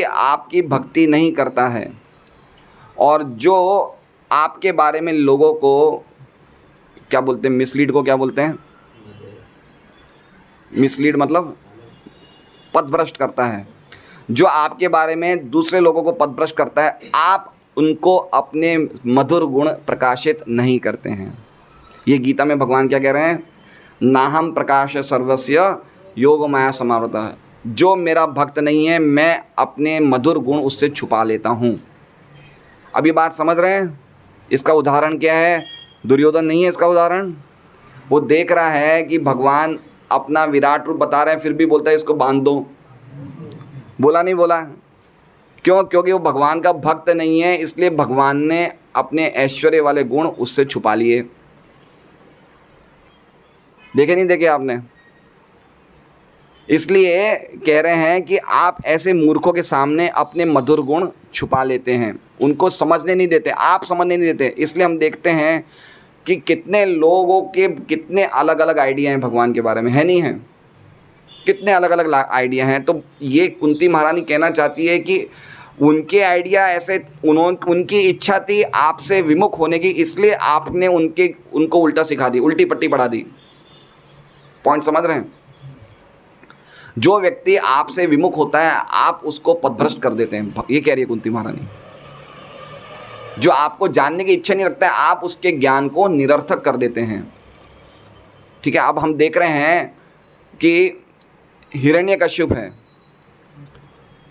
Speaker 1: आपकी भक्ति नहीं करता है और जो आपके बारे में लोगों को क्या बोलते हैं, मिसलीड को क्या बोलते हैं, मिसलीड मतलब पथभ्रष्ट करता है, जो आपके बारे में दूसरे लोगों को पथभ्रष्ट करता है, आप उनको अपने मधुर गुण प्रकाशित नहीं करते हैं। ये गीता में भगवान क्या कह रहे हैं, नाहम प्रकाश सर्वस्य योग माया समावृतः। जो मेरा भक्त नहीं है, मैं अपने मधुर गुण उससे छुपा लेता हूँ। अब ये बात समझ रहे हैं? इसका उदाहरण क्या है? दुर्योधन नहीं है इसका उदाहरण। वो देख रहा है कि भगवान अपना विराट रूप बता रहे हैं, फिर भी बोलता है इसको बांध दो। बोला नहीं बोला? क्यों? क्योंकि वो भगवान का भक्त नहीं है, इसलिए भगवान ने अपने ऐश्वर्य वाले गुण उससे छुपा लिए। देखे नहीं देखे आपने? इसलिए कह रहे हैं कि आप ऐसे मूर्खों के सामने अपने मधुर गुण छुपा लेते हैं, उनको समझने नहीं देते, आप समझने नहीं देते। इसलिए हम देखते हैं कि कितने लोगों के कितने अलग अलग आइडिया हैं भगवान के बारे में, है नहीं है? कितने अलग अलग आइडिया हैं। तो ये कुंती महारानी कहना चाहती है कि उनके आइडिया ऐसे, उनकी इच्छा थी आपसे विमुख होने की, इसलिए आपने उनको उल्टा सिखा दी, उल्टी पट्टी पढ़ा दी। पॉइंट समझ रहे हैं? जो व्यक्ति आपसे विमुख होता है, आप उसको पथभ्रष्ट कर देते हैं, ये कह रही है कुंती महारानी। जो आपको जानने की इच्छा नहीं रखता है, आप उसके ज्ञान को निरर्थक कर देते हैं। ठीक है, अब हम देख रहे हैं कि हिरण्यकश्यप है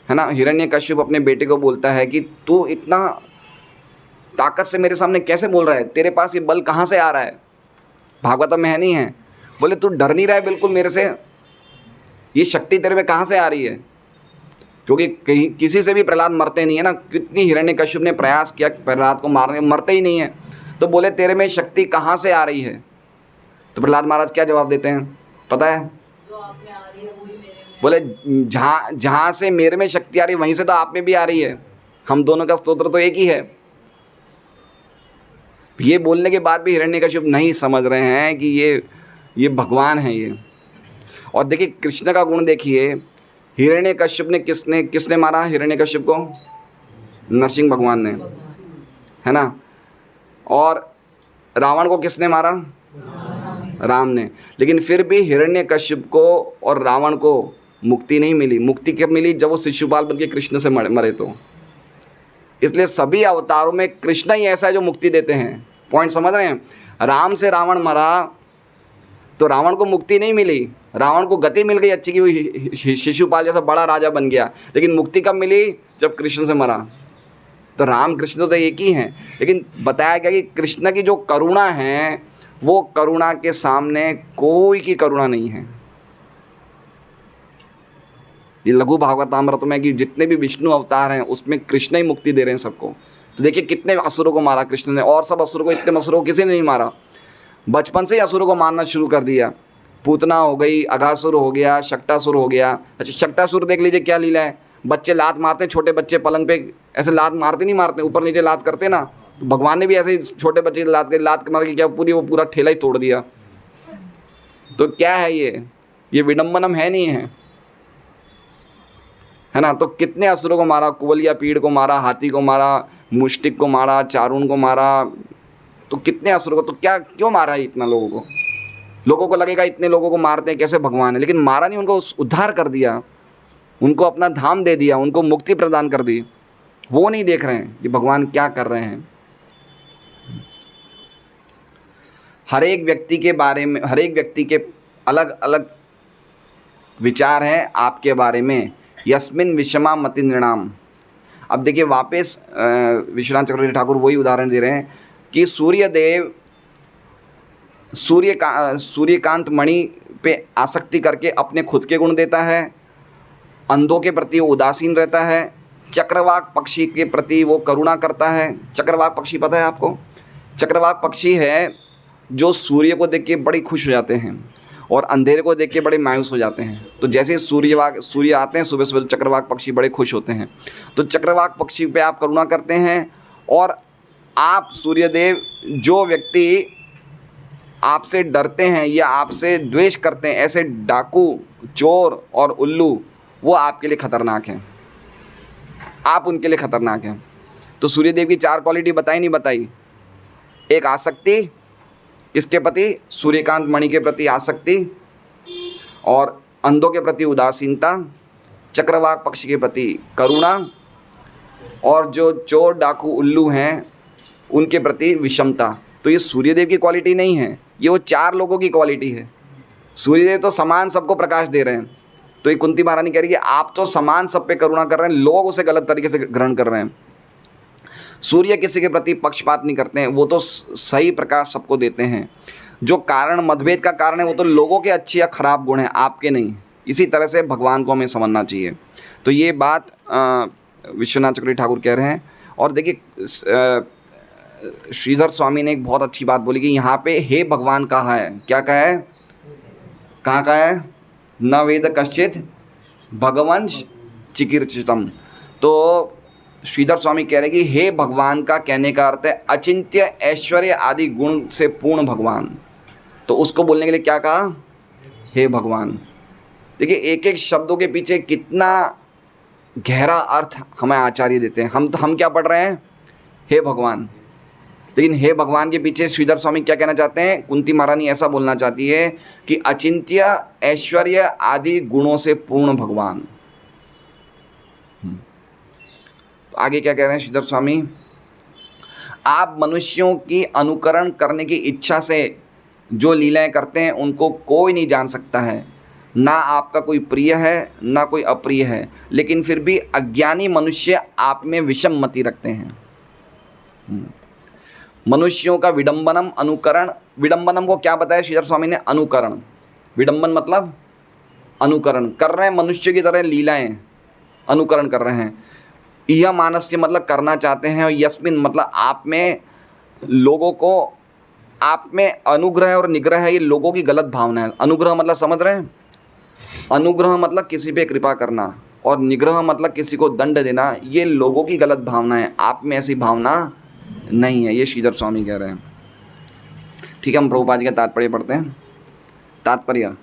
Speaker 1: ना, हिरण्यकश्यप अपने बेटे को बोलता है कि तू इतना ताकत से मेरे सामने कैसे बोल रहा है, तेरे पास ये बल कहाँ से आ रहा है, भागवतम में है नहीं है? बोले तू डर नहीं रहा है बिल्कुल मेरे से, ये शक्ति तेरे में कहाँ से आ रही है? क्योंकि कहीं किसी से भी प्रहलाद मरते नहीं है ना, कितनी हिरण्यकश्यप ने प्रयास किया प्रहलाद को मारने, मरते ही नहीं है। तो बोले तेरे में शक्ति कहाँ से आ रही है? तो प्रहलाद महाराज क्या जवाब देते हैं पता है?
Speaker 2: जो आप में आ रही है वही मेरे में।
Speaker 1: बोले जहाँ से मेरे में शक्ति आ रही है, वहीं से तो आप में भी आ रही है, हम दोनों का स्तोत्र तो एक ही है। ये बोलने के बाद भी हिरण्यकश्यप नहीं समझ रहे हैं कि ये भगवान है ये। और देखिए कृष्ण का गुण देखिए, हिरण्यकश्यप ने किसने मारा हिरण्यकश्यप को? नरसिंह भगवान ने, है ना। और रावण को किसने मारा? राम ने। लेकिन फिर भी हिरण्यकश्यप को और रावण को मुक्ति नहीं मिली। मुक्ति कब मिली? जब वो शिशुपाल बन के कृष्ण से मरे तो। इसलिए सभी अवतारों में कृष्ण ही ऐसा है जो मुक्ति देते हैं। पॉइंट समझ रहे हैं? राम से रावण मरा तो रावण को मुक्ति नहीं मिली, रावण को गति मिल गई अच्छी की हुई, शिशुपाल जैसा बड़ा राजा बन गया। लेकिन मुक्ति कब मिली? जब कृष्ण से मरा। तो राम कृष्ण तो एक ही हैं, लेकिन बताया गया कि कृष्ण की जो करुणा है, वो करुणा के सामने कोई की करुणा नहीं है। ये लघु भागवतामृत में कि जितने भी विष्णु अवतार हैं उसमें कृष्ण ही मुक्ति दे रहे हैं सबको। तो देखिए कितने असुरों को मारा कृष्ण ने, और सब असुरों को, इतने असुरों को किसी ने नहीं मारा। बचपन से ही असुरों को मारना शुरू कर दिया। पूतना हो गई, अघासुर हो गया, शक्टासुर हो गया। अच्छा शक्टासुर देख लीजिए क्या लीला है, बच्चे लात मारते हैं, छोटे बच्चे पलंग पे ऐसे लात मारते नहीं मारते, ऊपर नीचे लात करते ना, तो भगवान ने भी ऐसे ही छोटे बच्चे लात मार के क्या वो पूरा ठेला ही तोड़ दिया। तो क्या है ये विडम्बनम है नहीं है ना। तो कितने असुरों को मारा, कुवलिया पीड़ को मारा, हाथी को मारा, मुष्टिक को मारा, चारुण को मारा, तो कितने असुरों को। तो क्या क्यों मारा है इतना लोगों को? लोगों को लगेगा इतने लोगों को मारते हैं कैसे भगवान है, लेकिन मारा नहीं, उनको उद्धार कर दिया, उनको अपना धाम दे दिया, उनको मुक्ति प्रदान कर दी। वो नहीं देख रहे हैं कि भगवान क्या कर रहे हैं। हर एक व्यक्ति के बारे में, हर एक व्यक्ति के अलग अलग विचार हैं आपके बारे में यस्मिन विषमा मति नृणाम। अब देखिए वापस विश्वनाथ चक्रवर्ती ठाकुर वही उदाहरण दे रहे हैं कि सूर्यदेव सूर्यकांत मणि पे आसक्ति करके अपने खुद के गुण देता है, अंधों के प्रति वो उदासीन रहता है, चक्रवाक पक्षी के प्रति वो करुणा करता है। चक्रवाक पक्षी पता है आपको? चक्रवाक पक्षी है जो सूर्य को देख के बड़े खुश हो जाते हैं और अंधेरे को देख के बड़े मायूस हो जाते हैं। तो जैसे सूर्य आते हैं सुबह सुबह, चक्रवाक पक्षी बड़े खुश होते हैं। तो चक्रवाक पक्षी पे आप करुणा करते हैं, और आप सूर्यदेव जो व्यक्ति आपसे डरते हैं या आपसे द्वेष करते हैं, ऐसे डाकू, चोर और उल्लू, वो आपके लिए खतरनाक हैं, आप उनके लिए खतरनाक हैं। तो सूर्यदेव की 4 क्वालिटी बताई नहीं बताई? एक आसक्ति, इसके प्रति सूर्यकांत मणि के प्रति आसक्ति, और अंधों के प्रति उदासीनता, चक्रवाक पक्षी के प्रति करुणा, और जो चोर डाकू उल्लू हैं उनके प्रति विषमता। तो ये सूर्यदेव की क्वालिटी नहीं है, ये वो 4 लोगों की क्वालिटी है। सूर्यदेव तो समान सबको प्रकाश दे रहे हैं। तो ये कुंती महारानी कह रही है आप तो समान सब पे करुणा कर रहे हैं, लोग उसे गलत तरीके से ग्रहण कर रहे हैं। सूर्य किसी के प्रति पक्षपात नहीं करते हैं, वो तो सही प्रकाश सबको देते हैं। जो कारण मतभेद का कारण है वो तो लोगों के अच्छे या खराब गुण हैं, आपके नहीं। इसी तरह से भगवान को हमें समझना चाहिए। तो ये बात विश्वनाथ चक्रवर्ती ठाकुर कह रहे हैं। और देखिए श्रीधर स्वामी ने एक बहुत अच्छी बात बोली कि यहाँ पे हे भगवान कहा है। क्या कहा है? कहाँ कहा है? न वेद कश्चित भगवंश चिकीर्षितम। तो श्रीधर स्वामी कह रहे हैं कि हे भगवान का कहने का अर्थ है अचिंत्य ऐश्वर्य आदि गुण से पूर्ण भगवान। तो उसको बोलने के लिए क्या कहा? हे भगवान। देखिए एक एक शब्दों के पीछे कितना गहरा अर्थ हमें आचार्य देते हैं। हम क्या पढ़ रहे हैं? हे भगवान। लेकिन हे भगवान के पीछे श्रीधर स्वामी क्या कहना चाहते हैं? कुंती महारानी ऐसा बोलना चाहती है कि अचिंत्य ऐश्वर्य आदि गुणों से पूर्ण भगवान। तो आगे क्या कह रहे हैं श्रीधर स्वामी? आप मनुष्यों की अनुकरण करने की इच्छा से जो लीलाएं करते हैं उनको कोई नहीं जान सकता है। ना आपका कोई प्रिय है ना कोई अप्रिय है, लेकिन फिर भी अज्ञानी मनुष्य आप में विषम मति रखते हैं। मनुष्यों का विडंबनम अनुकरण। विडंबनम को क्या बताया श्रीधर स्वामी ने? अनुकरण। विडंबन मतलब अनुकरण कर रहे हैं, मनुष्य की तरह लीलाएं अनुकरण कर रहे हैं। यह मानस्य मतलब करना चाहते हैं, और यस्मिन मतलब आप में लोगों को, आप में अनुग्रह और निग्रह है, ये लोगों की गलत भावना है। अनुग्रह मतलब समझ रहे हैं? अनुग्रह मतलब किसी पे कृपा करना, और निग्रह मतलब किसी को दंड देना। ये लोगों की गलत भावना है, आप में ऐसी भावना नहीं है, ये श्रीधर स्वामी कह रहे हैं। ठीक है, हम प्रभुपाद जी का तात्पर्य पढ़ते हैं। तात्पर्य: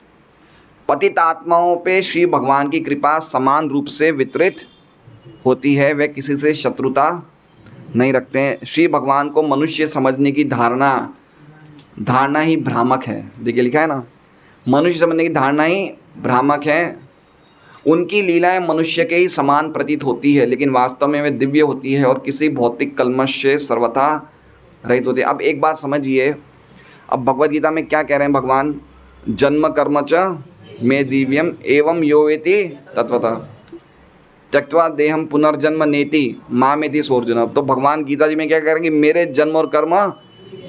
Speaker 1: पतित आत्माओं पे श्री भगवान की कृपा समान रूप से वितरित होती है, वे किसी से शत्रुता नहीं रखते हैं। श्री भगवान को मनुष्य समझने की धारणा ही भ्रामक है। देखिए लिखा है ना, मनुष्य समझने की धारणा ही भ्रामक है। उनकी लीलाएं मनुष्य के ही समान प्रतीत होती है, लेकिन वास्तव में वे दिव्य होती है और किसी भौतिक कल्मश से सर्वथा रहित होती है। अब एक बात समझिए, अब भगवद गीता में क्या कह रहे हैं भगवान? जन्म कर्म च मे दिव्यम एवं यो वेति तत्वतः त्यक्त्वा देहम पुनर्जन्म नेति मामेति सोर्जुन। तो भगवान गीता जी में क्या कह रहे हैं कि मेरे जन्म और कर्म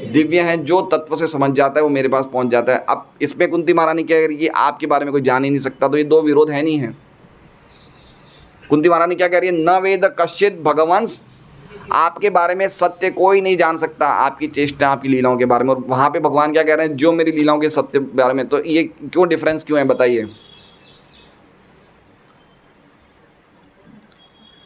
Speaker 1: दिव्य हैं, जो तत्व से समझ जाता है वो मेरे पास पहुंच जाता है। अब इसमें कुंती महारानी क्या कह रही है? आपके बारे में कोई जान ही नहीं सकता। तो ये दो विरोध है नहीं है। कुंती महारानी क्या कह रही है? न वेद कश्चित भगवंश, आपके बारे में सत्य कोई नहीं जान सकता, आपकी चेष्टा आपकी लीलाओं के बारे में। और वहाँ पे भगवान क्या कह रहे हैं? जो मेरी लीलाओं के सत्य बारे में। तो ये क्यों डिफरेंस क्यों है बताइए?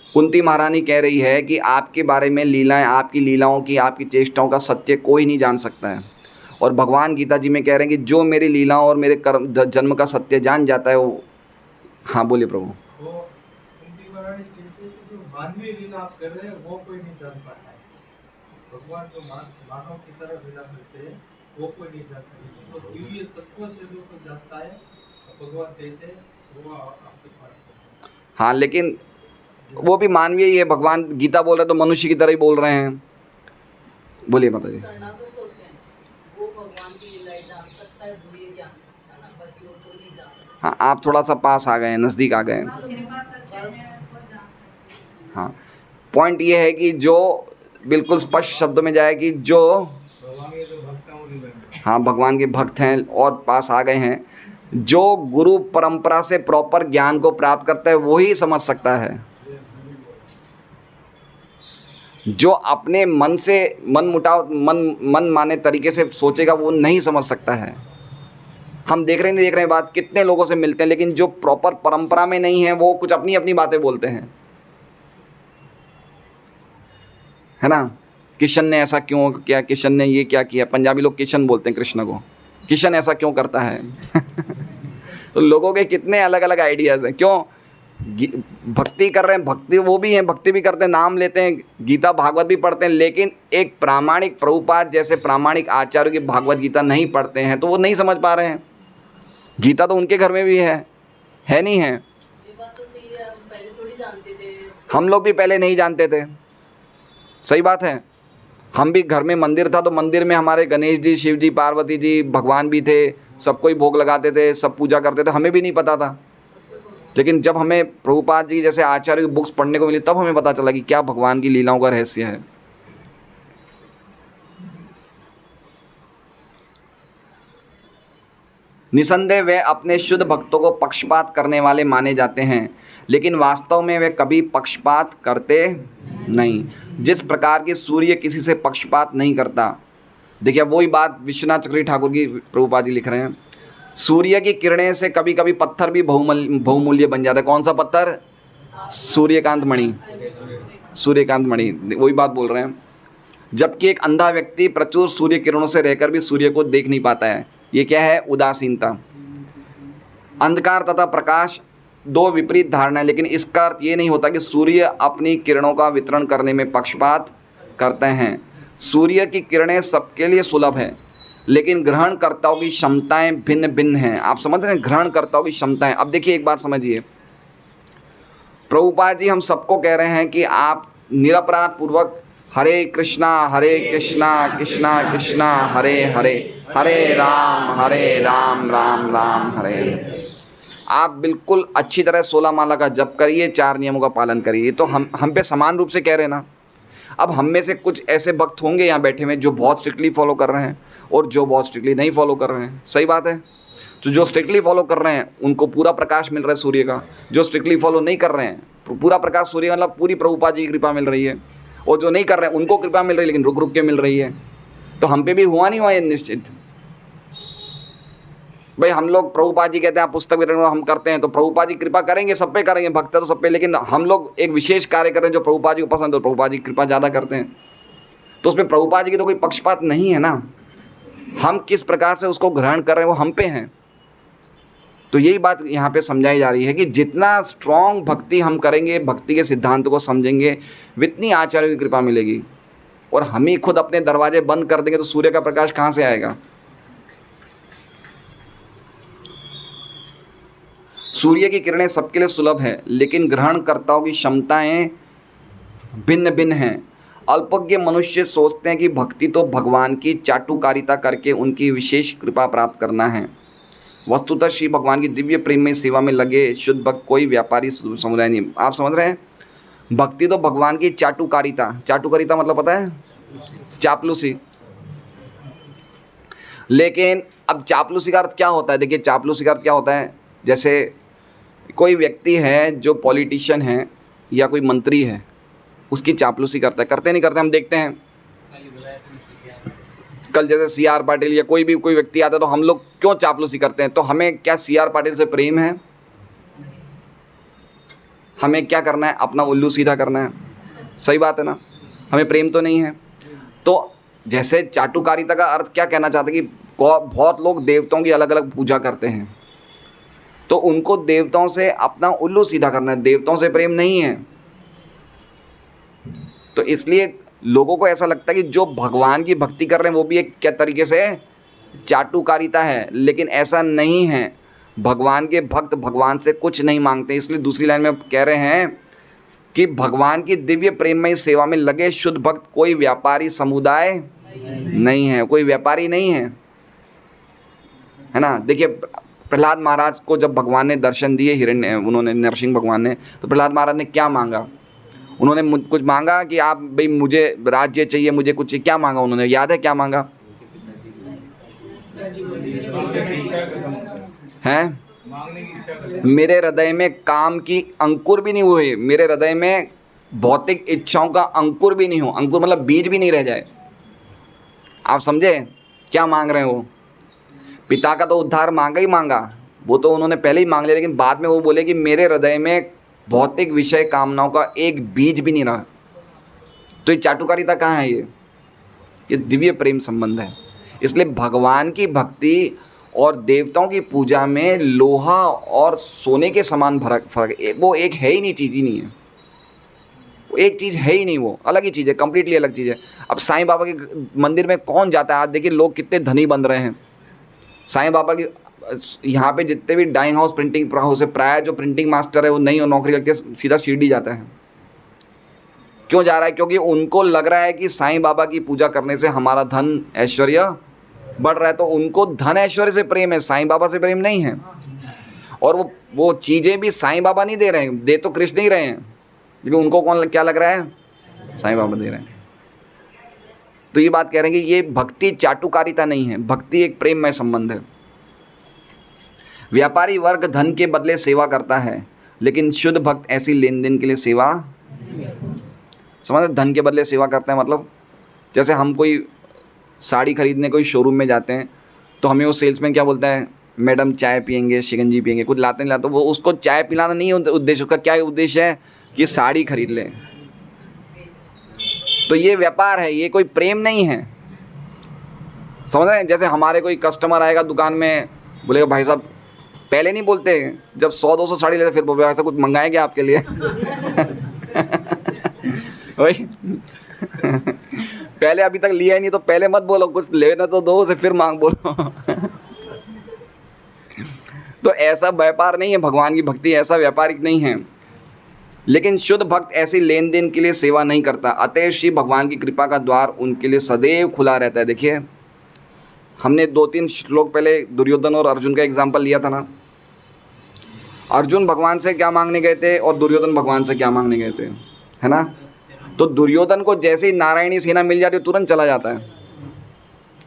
Speaker 1: कुंती महारानी कह रही है कि आपके बारे में लीलाएं, आपकी लीलाओं की, आपकी चेष्टाओं का सत्य कोई नहीं जान सकता है। और भगवान गीता जी में कह रहे हैं कि जो मेरी लीलाओं और मेरे कर्म जन्म का सत्य जान जाता है वो। हाँ बोलिए प्रभु।
Speaker 3: कुंती महारानी कहती है कि जो मानवीय लीला आप कर रहे हैं वो कोई नहीं जान पाता है। भगवान जो मानव की तरह लीला करते हैं वो कोई नहीं जानता। तो दिव्य तत्व से जो कोई जानता है भगवान कहते हैं वो आपके पास।
Speaker 1: हाँ, लेकिन वो भी मानवीय ही है। भगवान गीता बोल रहे तो मनुष्य की तरह ही बोल रहे हैं। बोलिए माता जी।
Speaker 2: शरणागत होते हैं, वो भगवान की लीलाएं जान सकता है, वो ये जान सकता है ना, बाकी वो कोई नहीं जान सकता।
Speaker 1: हाँ, आप थोड़ा सा पास आ गए हैं, नज़दीक आ गए हैं।
Speaker 2: बात
Speaker 1: हाँ, पॉइंट ये है कि जो बिल्कुल स्पष्ट शब्दों में जाए कि जो
Speaker 3: भगवान के जो भक्त हैं वो नहीं बने।
Speaker 1: हाँ भगवान के भक्त हैं और पास आ गए हैं, जो गुरु परंपरा से प्रॉपर ज्ञान को प्राप्त करता है वही समझ सकता है। जो अपने मन से मन माने तरीके से सोचेगा वो नहीं समझ सकता है। हम देख रहे हैं बात, कितने लोगों से मिलते हैं लेकिन जो प्रॉपर परंपरा में नहीं है वो कुछ अपनी अपनी बातें बोलते हैं, है ना। किशन ने ऐसा क्यों किया, किशन ने ये क्या किया, पंजाबी लोग किशन बोलते हैं कृष्ण को, किशन ऐसा क्यों करता है तो लोगों के कितने अलग अलग आइडियाज़ हैं। क्यों भक्ति कर रहे हैं, भक्ति वो भी हैं, भक्ति भी करते हैं, नाम लेते हैं, गीता भागवत भी पढ़ते हैं, लेकिन एक प्रामाणिक प्रभुपाद जैसे प्रामाणिक आचार्यों की भागवत गीता नहीं पढ़ते हैं तो वो नहीं समझ पा रहे हैं। गीता तो उनके घर में भी है नहीं है।
Speaker 2: ये बात तो सही है, हम पहले थोड़ी जानते थे।
Speaker 1: हम लोग भी पहले नहीं जानते थे, सही बात है। हम भी घर में मंदिर था तो मंदिर में हमारे गणेश जी, शिव जी, पार्वती जी, भगवान भी थे, सबको ही भोग लगाते थे, सब पूजा करते थे, हमें भी नहीं पता था। लेकिन जब हमें प्रभुपाद जी जैसे आचार्य की बुक्स पढ़ने को मिली तब हमें पता चला कि क्या भगवान की लीलाओं का रहस्य है। निसंदेह वे अपने शुद्ध भक्तों को पक्षपात करने वाले माने जाते हैं, लेकिन वास्तव में वे कभी पक्षपात करते नहीं। जिस प्रकार की सूर्य किसी से पक्षपात नहीं करता। देखिए वही बात विश्वनाथ चक्रवर्ती ठाकुर की प्रभुपाद जी लिख रहे हैं, सूर्य की किरणें से कभी कभी पत्थर भी बहुमूल्य बन जाता है। कौन सा पत्थर? सूर्यकांत मणि, सूर्यकांत मणि, वही बात बोल रहे हैं। जबकि एक अंधा व्यक्ति प्रचुर सूर्य किरणों से रहकर भी सूर्य को देख नहीं पाता है। ये क्या है? उदासीनता। अंधकार तथा प्रकाश दो विपरीत धारणा है, लेकिन इसका अर्थ ये नहीं होता कि सूर्य अपनी किरणों का वितरण करने में पक्षपात करते हैं। सूर्य की किरणें सबके लिए सुलभ है, लेकिन ग्रहणकर्ताओं की क्षमताएं भिन्न भिन्न हैं। आप समझ रहे हैं, ग्रहणकर्ताओं की क्षमताएं। अब देखिए एक बात समझिए, प्रभुपाद जी हम सबको कह रहे हैं कि आप निरपराध पूर्वक हरे कृष्णा कृष्णा कृष्णा हरे हरे, हरे राम राम राम हरे हरे। आप बिल्कुल अच्छी तरह 16 माला का जप करिए, 4 नियमों का पालन करिए। तो हम पे समान रूप से कह रहे हैं ना। अब हम में से कुछ ऐसे भक्त होंगे यहाँ बैठे हुए जो बहुत स्ट्रिक्टली फॉलो कर रहे हैं और जो बहुत स्ट्रिक्टली नहीं फॉलो कर रहे हैं, सही बात है। तो जो स्ट्रिक्टली फॉलो कर रहे हैं उनको पूरा प्रकाश मिल रहा है सूर्य का, जो स्ट्रिक्टली फॉलो नहीं कर रहे हैं पूरा प्रकाश सूर्य मतलब पूरी प्रभुपाद जी की कृपा मिल रही है, और जो नहीं कर रहे हैं उनको कृपा मिल रही है लेकिन रुक रुक के मिल रही है। तो हम पे भी हुआ नहीं हुआ ये निश्चित। भाई हम लोग प्रभुपाद जी कहते हैं आप पुस्तक वितरण हम करते हैं तो प्रभुपाद जी कृपा करेंगे, सब पे करेंगे, भक्त तो सब पे, लेकिन हम लोग एक विशेष कार्य कर रहे हैं जो प्रभुपाद जी को पसंद है, तो प्रभुपाद जी कृपा ज़्यादा करते हैं। तो उसमें प्रभुपाद जी की तो कोई पक्षपात नहीं है ना। हम किस प्रकार से उसको ग्रहण कर रहे हैं वो हम पे हैं। तो यही बात यहाँ पे समझाई जा रही है कि जितना स्ट्रॉन्ग भक्ति हम करेंगे, भक्ति के सिद्धांत को समझेंगे, उतनी आचार्यों की कृपा मिलेगी। और हम ही खुद अपने दरवाजे बंद कर देंगे तो सूर्य का प्रकाश कहाँ से आएगा? सूर्य की किरणें सबके लिए सुलभ है, लेकिन ग्रहणकर्ताओं की क्षमताएं भिन्न भिन्न हैं। अल्पज्ञ मनुष्य सोचते हैं कि भक्ति तो भगवान की चाटुकारिता करके उनकी विशेष कृपा प्राप्त करना है। वस्तुतः श्री भगवान की दिव्य प्रेम में सेवा में लगे शुद्ध भक्त कोई व्यापारी समुदाय नहीं। आप समझ रहे हैं, भक्ति तो भगवान की चाटुकारिता, चाटुकारिता मतलब पता है? चापलूसी। लेकिन अब चापलूसी का अर्थ क्या होता है? देखिए चापलूसी का अर्थ क्या होता है, जैसे कोई व्यक्ति है जो पॉलिटिशियन है या कोई मंत्री है, उसकी चापलूसी करता है, करते नहीं करते हम देखते हैं। कल जैसे CR पाटिल या कोई व्यक्ति आता है तो हम लोग क्यों चापलूसी करते हैं? तो हमें क्या CR पाटिल से प्रेम है? हमें क्या करना है? अपना उल्लू सीधा करना है, सही बात है ना। हमें प्रेम तो नहीं है। तो जैसे चाटुकारिता का अर्थ क्या कहना चाहते हैं कि बहुत लोग देवताओं की अलग अलग पूजा करते हैं, तो उनको देवताओं से अपना उल्लू सीधा करना है, देवताओं से प्रेम नहीं है। तो इसलिए लोगों को ऐसा लगता है कि जो भगवान की भक्ति कर रहे हैं वो भी एक क्या तरीके से चाटुकारिता है, लेकिन ऐसा नहीं है। भगवान के भक्त भगवान से कुछ नहीं मांगते। इसलिए दूसरी लाइन में कह रहे हैं कि भगवान की दिव्य प्रेममयी सेवा में लगे शुद्ध भक्त कोई व्यापारी समुदाय नहीं है, कोई व्यापारी नहीं है, है ना। देखिए प्रहलाद महाराज को जब भगवान ने दर्शन दिए, नरसिंह भगवान ने, तो प्रहलाद महाराज ने क्या मांगा? उन्होंने कुछ मांगा कि आप भाई मुझे राज्य चाहिए, मुझे कुछ, क्या मांगा उन्होंने, याद है क्या मांगा हैं?
Speaker 3: मांगने की इच्छा करते
Speaker 1: मेरे हृदय में काम की अंकुर भी नहीं हुए, मेरे हृदय में भौतिक इच्छाओं का अंकुर भी नहीं हो, अंकुर मतलब बीज भी नहीं रह जाए। आप समझे क्या मांग रहे हैं वो? पिता का तो उद्धार मांगा ही मांगा, वो तो उन्होंने पहले ही मांग लिया, लेकिन बाद में वो बोले कि मेरे हृदय में भौतिक विषय कामनाओं का एक बीज भी नहीं रहा। तो ये चाटुकारिता कहाँ है? ये दिव्य प्रेम संबंध है। इसलिए भगवान की भक्ति और देवताओं की पूजा में लोहा और सोने के समान फर्क, वो एक है ही नहीं, चीज़ ही नहीं है, वो एक चीज़ है ही नहीं, वो अलग ही चीज़ है, कंप्लीटली अलग चीज़ है। अब साईं बाबा के मंदिर में कौन जाता है? आज देखिए लोग कितने धनी बन रहे हैं। साईं बाबा की यहाँ पे जितने भी डाइंग हाउस प्रिंटिंग हाउस है, प्राय जो प्रिंटिंग मास्टर है वो नहीं नौकरी करके सीधा शिरडी जाता है। क्यों जा रहा है? क्योंकि उनको लग रहा है कि साईं बाबा की पूजा करने से हमारा धन ऐश्वर्य बढ़ रहा है, तो उनको धन ऐश्वर्य से प्रेम है, साईं बाबा से प्रेम नहीं है। और वो चीज़ें भी साईं बाबा नहीं दे रहे हैं, दे तो कृष्ण ही रहे हैं, लेकिन उनको क्या लग रहा है? साईं बाबा दे रहे हैं। तो ये बात कह रहे हैं कि ये भक्ति चाटुकारिता नहीं है, भक्ति एक प्रेममय संबंध है। व्यापारी वर्ग धन के बदले सेवा करता है, लेकिन शुद्ध भक्त ऐसी लेन देन के लिए सेवा, समझ, धन के बदले सेवा करते हैं। मतलब जैसे हम कोई साड़ी खरीदने कोई शोरूम में जाते हैं तो हमें वो सेल्समैन क्या बोलता है? मैडम चाय पियेंगे, शिकंजी पियेंगे, कुछ लाते नहीं लाते, वो उसको चाय पिलाना नहीं उद्देश्य, उसका क्या उद्देश्य है कि साड़ी खरीद लें। तो ये व्यापार है, ये कोई प्रेम नहीं है, समझ रहे हैं? जैसे हमारे कोई कस्टमर आएगा दुकान में, बोलेगा भाई साहब, पहले नहीं बोलते, जब 100-200 साड़ी लेते फिर बोले ऐसा कुछ मंगाए क्या आपके लिए? वही पहले अभी तक लिया ही नहीं तो पहले मत बोलो, कुछ लेना तो दो, से फिर मांग बोलो। तो ऐसा व्यापार नहीं है, भगवान की भक्ति ऐसा व्यापारिक नहीं है। लेकिन शुद्ध भक्त ऐसी लेन देन के लिए सेवा नहीं करता, अतः श्री भगवान की कृपा का द्वार उनके लिए सदैव खुला रहता है। देखिए हमने 2-3 श्लोक पहले दुर्योधन और अर्जुन का एग्जाम्पल लिया था ना। अर्जुन भगवान से क्या मांगने गए थे और दुर्योधन भगवान से क्या मांगने गए थे, है ना? तो दुर्योधन को जैसे ही नारायणी सेना मिल जाती है तुरंत चला जाता है,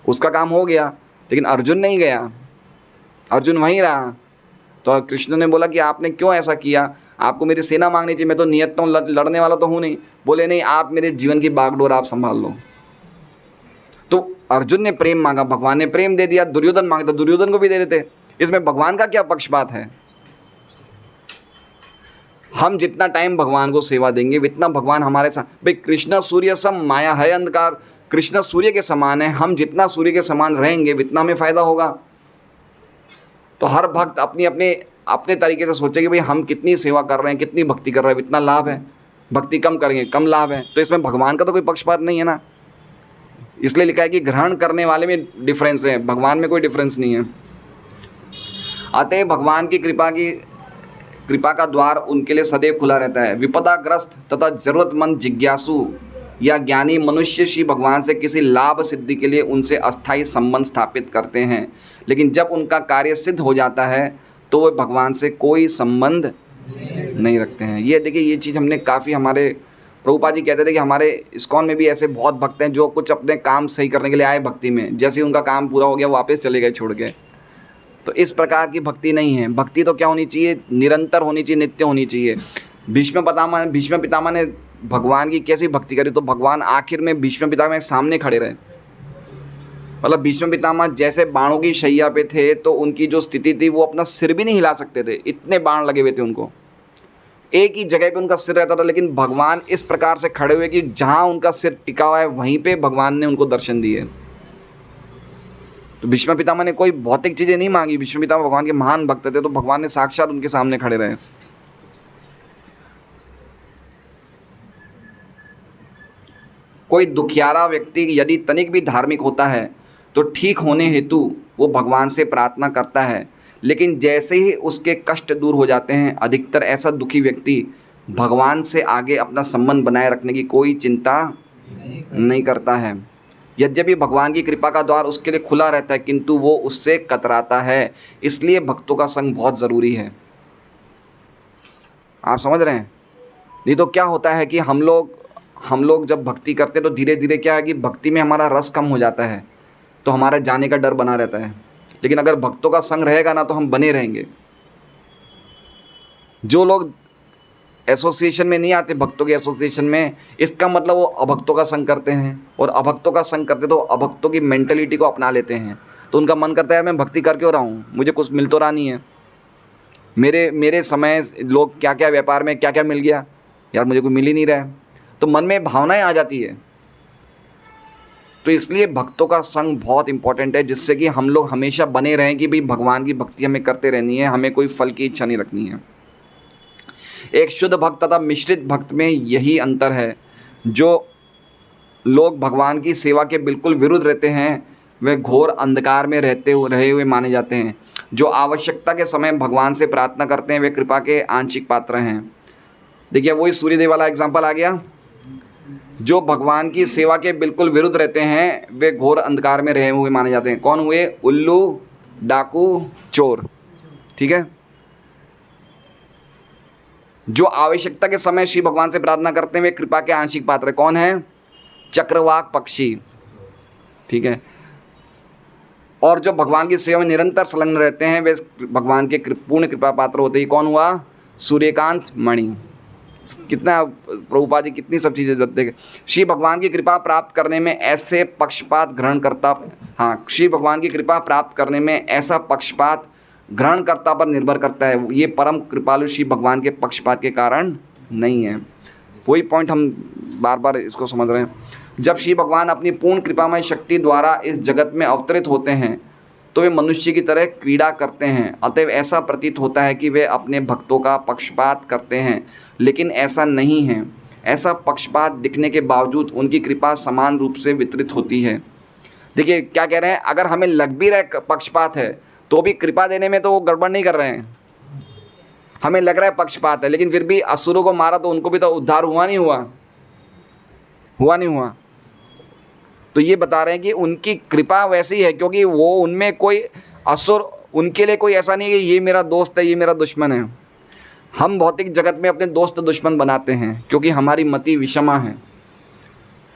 Speaker 1: उसका काम हो गया। लेकिन अर्जुन नहीं गया, अर्जुन वहीं रहा। तो कृष्ण ने बोला कि आपने क्यों ऐसा किया? आपको मेरी सेना मांगनी चाहिए, मैं तो नियत तो लड़ने वाला तो हूँ नहीं। बोले नहीं, आप मेरे जीवन की बागडोर आप संभाल लो। तो अर्जुन ने प्रेम मांगा, भगवान ने प्रेम दे दिया। दुर्योधन मांगता, दुर्योधन को भी दे देते। इसमें भगवान का क्या पक्षपात है? हम जितना टाइम भगवान को सेवा देंगे उतना भगवान हमारे साथ। भाई कृष्ण सूर्य सम माया है अंधकार, कृष्ण सूर्य के समान है। हम जितना सूर्य के समान रहेंगे उतना हमें फायदा होगा। तो हर भक्त अपने तरीके से सोचे कि भाई हम कितनी सेवा कर रहे हैं, कितनी भक्ति कर रहे हैं, इतना लाभ है। भक्ति कम करेंगे कम लाभ है। तो इसमें भगवान का तो कोई पक्षपात नहीं है ना। इसलिए लिखा है कि ग्रहण करने वाले में डिफरेंस है, भगवान में कोई डिफरेंस नहीं है। अतः भगवान की कृपा का द्वार उनके लिए सदैव खुला रहता है। विपदाग्रस्त तथा जरूरतमंद जिज्ञासु या ज्ञानी मनुष्य श्री भगवान से किसी लाभ सिद्धि के लिए उनसे अस्थायी संबंध स्थापित करते हैं, लेकिन जब उनका कार्य सिद्ध हो जाता है तो वे भगवान से कोई संबंध नहीं रखते हैं। ये देखिए, ये चीज़ हमने काफ़ी, हमारे प्रभुपाद जी कहते थे कि हमारे इस्कॉन में भी ऐसे बहुत भक्त हैं जो कुछ अपने काम सही करने के लिए आए भक्ति में, जैसे ही उनका काम पूरा हो गया वापस चले गए छोड़ के। तो इस प्रकार की भक्ति नहीं है। भक्ति तो क्या होनी चाहिए? निरंतर होनी चाहिए, नित्य होनी चाहिए। भीष्म पितामह ने भगवान की कैसी भक्ति करी, तो भगवान आखिर में भीष्म पितामह के सामने खड़े रहे। मतलब भीष्म पितामह जैसे बाणों की शैया पे थे तो उनकी जो स्थिति थी वो अपना सिर भी नहीं हिला सकते थे, इतने बाण लगे हुए थे उनको, एक ही जगह पे उनका सिर रहता था। लेकिन भगवान इस प्रकार से खड़े हुए कि जहाँ उनका सिर टिका हुआ है वहीं पे भगवान ने उनको दर्शन दिए। तो भीष्म पितामह ने कोई भौतिक चीज़ें नहीं मांगी। भीष्म पितामह भगवान के महान भक्त थे, तो भगवान ने साक्षात उनके सामने खड़े रहे। कोई दुखियारा व्यक्ति यदि तनिक भी धार्मिक होता है तो ठीक होने हेतु वो भगवान से प्रार्थना करता है, लेकिन जैसे ही उसके कष्ट दूर हो जाते हैं, अधिकतर ऐसा दुखी व्यक्ति भगवान से आगे अपना संबंध बनाए रखने की कोई चिंता नहीं करता है। यद्यपि भगवान की कृपा का द्वार उसके लिए खुला रहता है, किंतु वो उससे कतराता है। इसलिए भक्तों का संग बहुत ज़रूरी है। आप समझ रहे हैं? नहीं तो क्या होता है कि हम लोग जब भक्ति करते हैं तो धीरे धीरे क्या है कि भक्ति में हमारा रस कम हो जाता है, तो हमारे जाने का डर बना रहता है। लेकिन अगर भक्तों का संग रहेगा ना तो हम बने रहेंगे। जो लोग एसोसिएशन में नहीं आते, भक्तों के एसोसिएशन में, इसका मतलब वो अभक्तों का संग करते हैं, और अभक्तों का संग करते तो अभक्तों की मेंटलिटी को अपना लेते हैं। तो उनका मन करता है मैं भक्ति कर क्यों रहा हूँ, मुझे कुछ मिल तो रहा नहीं है। मेरे समय लोग क्या क्या व्यापार में क्या क्या मिल गया यार, मुझे कोई मिल ही नहीं रहा है। तो मन में भावनाएं आ जाती है। तो इसलिए भक्तों का संग बहुत इंपॉर्टेंट है, जिससे कि हम लोग हमेशा बने रहें कि भाई भगवान की भक्ति हमें करते रहनी है, हमें कोई फल की इच्छा नहीं रखनी है। एक शुद्ध भक्त तथा मिश्रित भक्त में यही अंतर है। जो लोग भगवान की सेवा के बिल्कुल विरुद्ध रहते हैं वे घोर अंधकार में रहे हुए माने जाते हैं। जो आवश्यकता के समय भगवान से प्रार्थना करते हैं वे कृपा के आंशिक पात्र हैं। देखिए वही सूर्यदेव वाला एग्जाम्पल आ गया। जो भगवान की सेवा के बिल्कुल विरुद्ध रहते हैं वे घोर अंधकार में रहे हुए माने जाते हैं। कौन हुए? उल्लू, डाकू, चोर। ठीक है। जो आवश्यकता के समय श्री भगवान से प्रार्थना करते हैं वे कृपा के आंशिक पात्र। कौन है? चक्रवाक पक्षी। ठीक है। और जो भगवान की सेवा में निरंतर संलग्न रहते हैं वे भगवान के पूर्ण कृपा पात्र होते हैं। कौन हुआ? सूर्यकांत मणि। कितना प्रभुपाद जी कितनी सब चीज़ें बताते हैं। श्री भगवान की कृपा प्राप्त करने में ऐसे पक्षपात ग्रहणकर्ता, हाँ, श्री भगवान की कृपा प्राप्त करने में ऐसा पक्षपात ग्रहणकर्ता पर निर्भर करता है। ये परम कृपालु श्री भगवान के पक्षपात के कारण नहीं है। वही पॉइंट हम बार बार इसको समझ रहे हैं। जब श्री भगवान अपनी पूर्ण कृपामय शक्ति द्वारा इस जगत में अवतरित होते हैं तो वे मनुष्य की तरह क्रीड़ा करते हैं। अतएव ऐसा प्रतीत होता है कि वे अपने भक्तों का पक्षपात करते हैं, लेकिन ऐसा नहीं है। ऐसा पक्षपात दिखने के बावजूद उनकी कृपा समान रूप से वितरित होती है। देखिए क्या कह रहे हैं, अगर हमें लग भी रहा पक्षपात है तो भी कृपा देने में तो वो गड़बड़ नहीं कर रहे हैं। हमें लग रहा है पक्षपात है, लेकिन फिर भी असुरों को मारा तो उनको भी तो उद्धार हुआ नहीं हुआ। तो ये बता रहे हैं कि उनकी कृपा वैसी है क्योंकि वो उनमें कोई असुर, उनके लिए कोई ऐसा नहीं है कि ये मेरा दोस्त है ये मेरा दुश्मन है। हम भौतिक जगत में अपने दोस्त दुश्मन बनाते हैं क्योंकि हमारी मति विषमा है।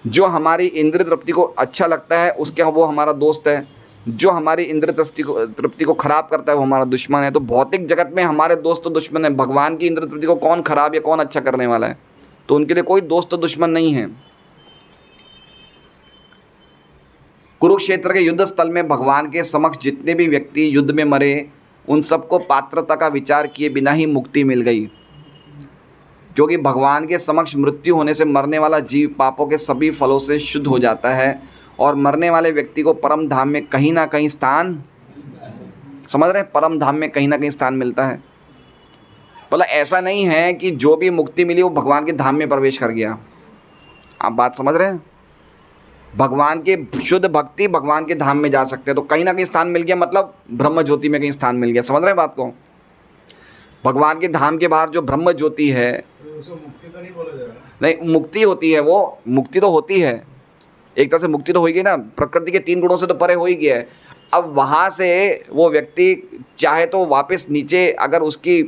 Speaker 1: जो हमारी इंद्रिय तृप्ति को अच्छा लगता है उसके वो हमारा दोस्त है, जो हमारी इंद्रिय तृप्ति को खराब करता है वो हमारा दुश्मन है। तो भौतिक जगत में हमारे दोस्त दुश्मन है। भगवान की इंद्रिय तृप्ति को कौन खराब या कौन अच्छा करने वाला है? तो उनके लिए कोई दोस्त दुश्मन नहीं है। कुरुक्षेत्र के युद्ध स्थल में भगवान के समक्ष जितने भी व्यक्ति युद्ध में मरे उन सबको पात्रता का विचार किए बिना ही मुक्ति मिल गई, क्योंकि भगवान के समक्ष मृत्यु होने से मरने वाला जीव पापों के सभी फलों से शुद्ध हो जाता है और मरने वाले व्यक्ति को परम धाम में कहीं ना कहीं स्थान, समझ रहे हैं, परम धाम में कहीं ना कहीं स्थान मिलता है। बोला ऐसा नहीं है कि जो भी मुक्ति मिली वो भगवान के धाम में प्रवेश कर गया। आप बात समझ रहे हैं? भगवान के शुद्ध भक्ति भगवान के धाम में जा सकते हैं। तो कहीं ना कहीं स्थान मिल गया मतलब ब्रह्म ज्योति में कहीं स्थान मिल गया। समझ रहे हैं बात को? भगवान के धाम के बाहर जो ब्रह्म ज्योति है,
Speaker 3: उसको मुक्ति तो नहीं बोला जा रहा।
Speaker 1: नहीं मुक्ति होती है, वो मुक्ति तो होती है, एक तरह से मुक्ति तो हो ही गई ना, प्रकृति के 3 गुणों से तो परे हो ही गया है। अब वहाँ से वो व्यक्ति चाहे तो वापस नीचे, अगर उसकी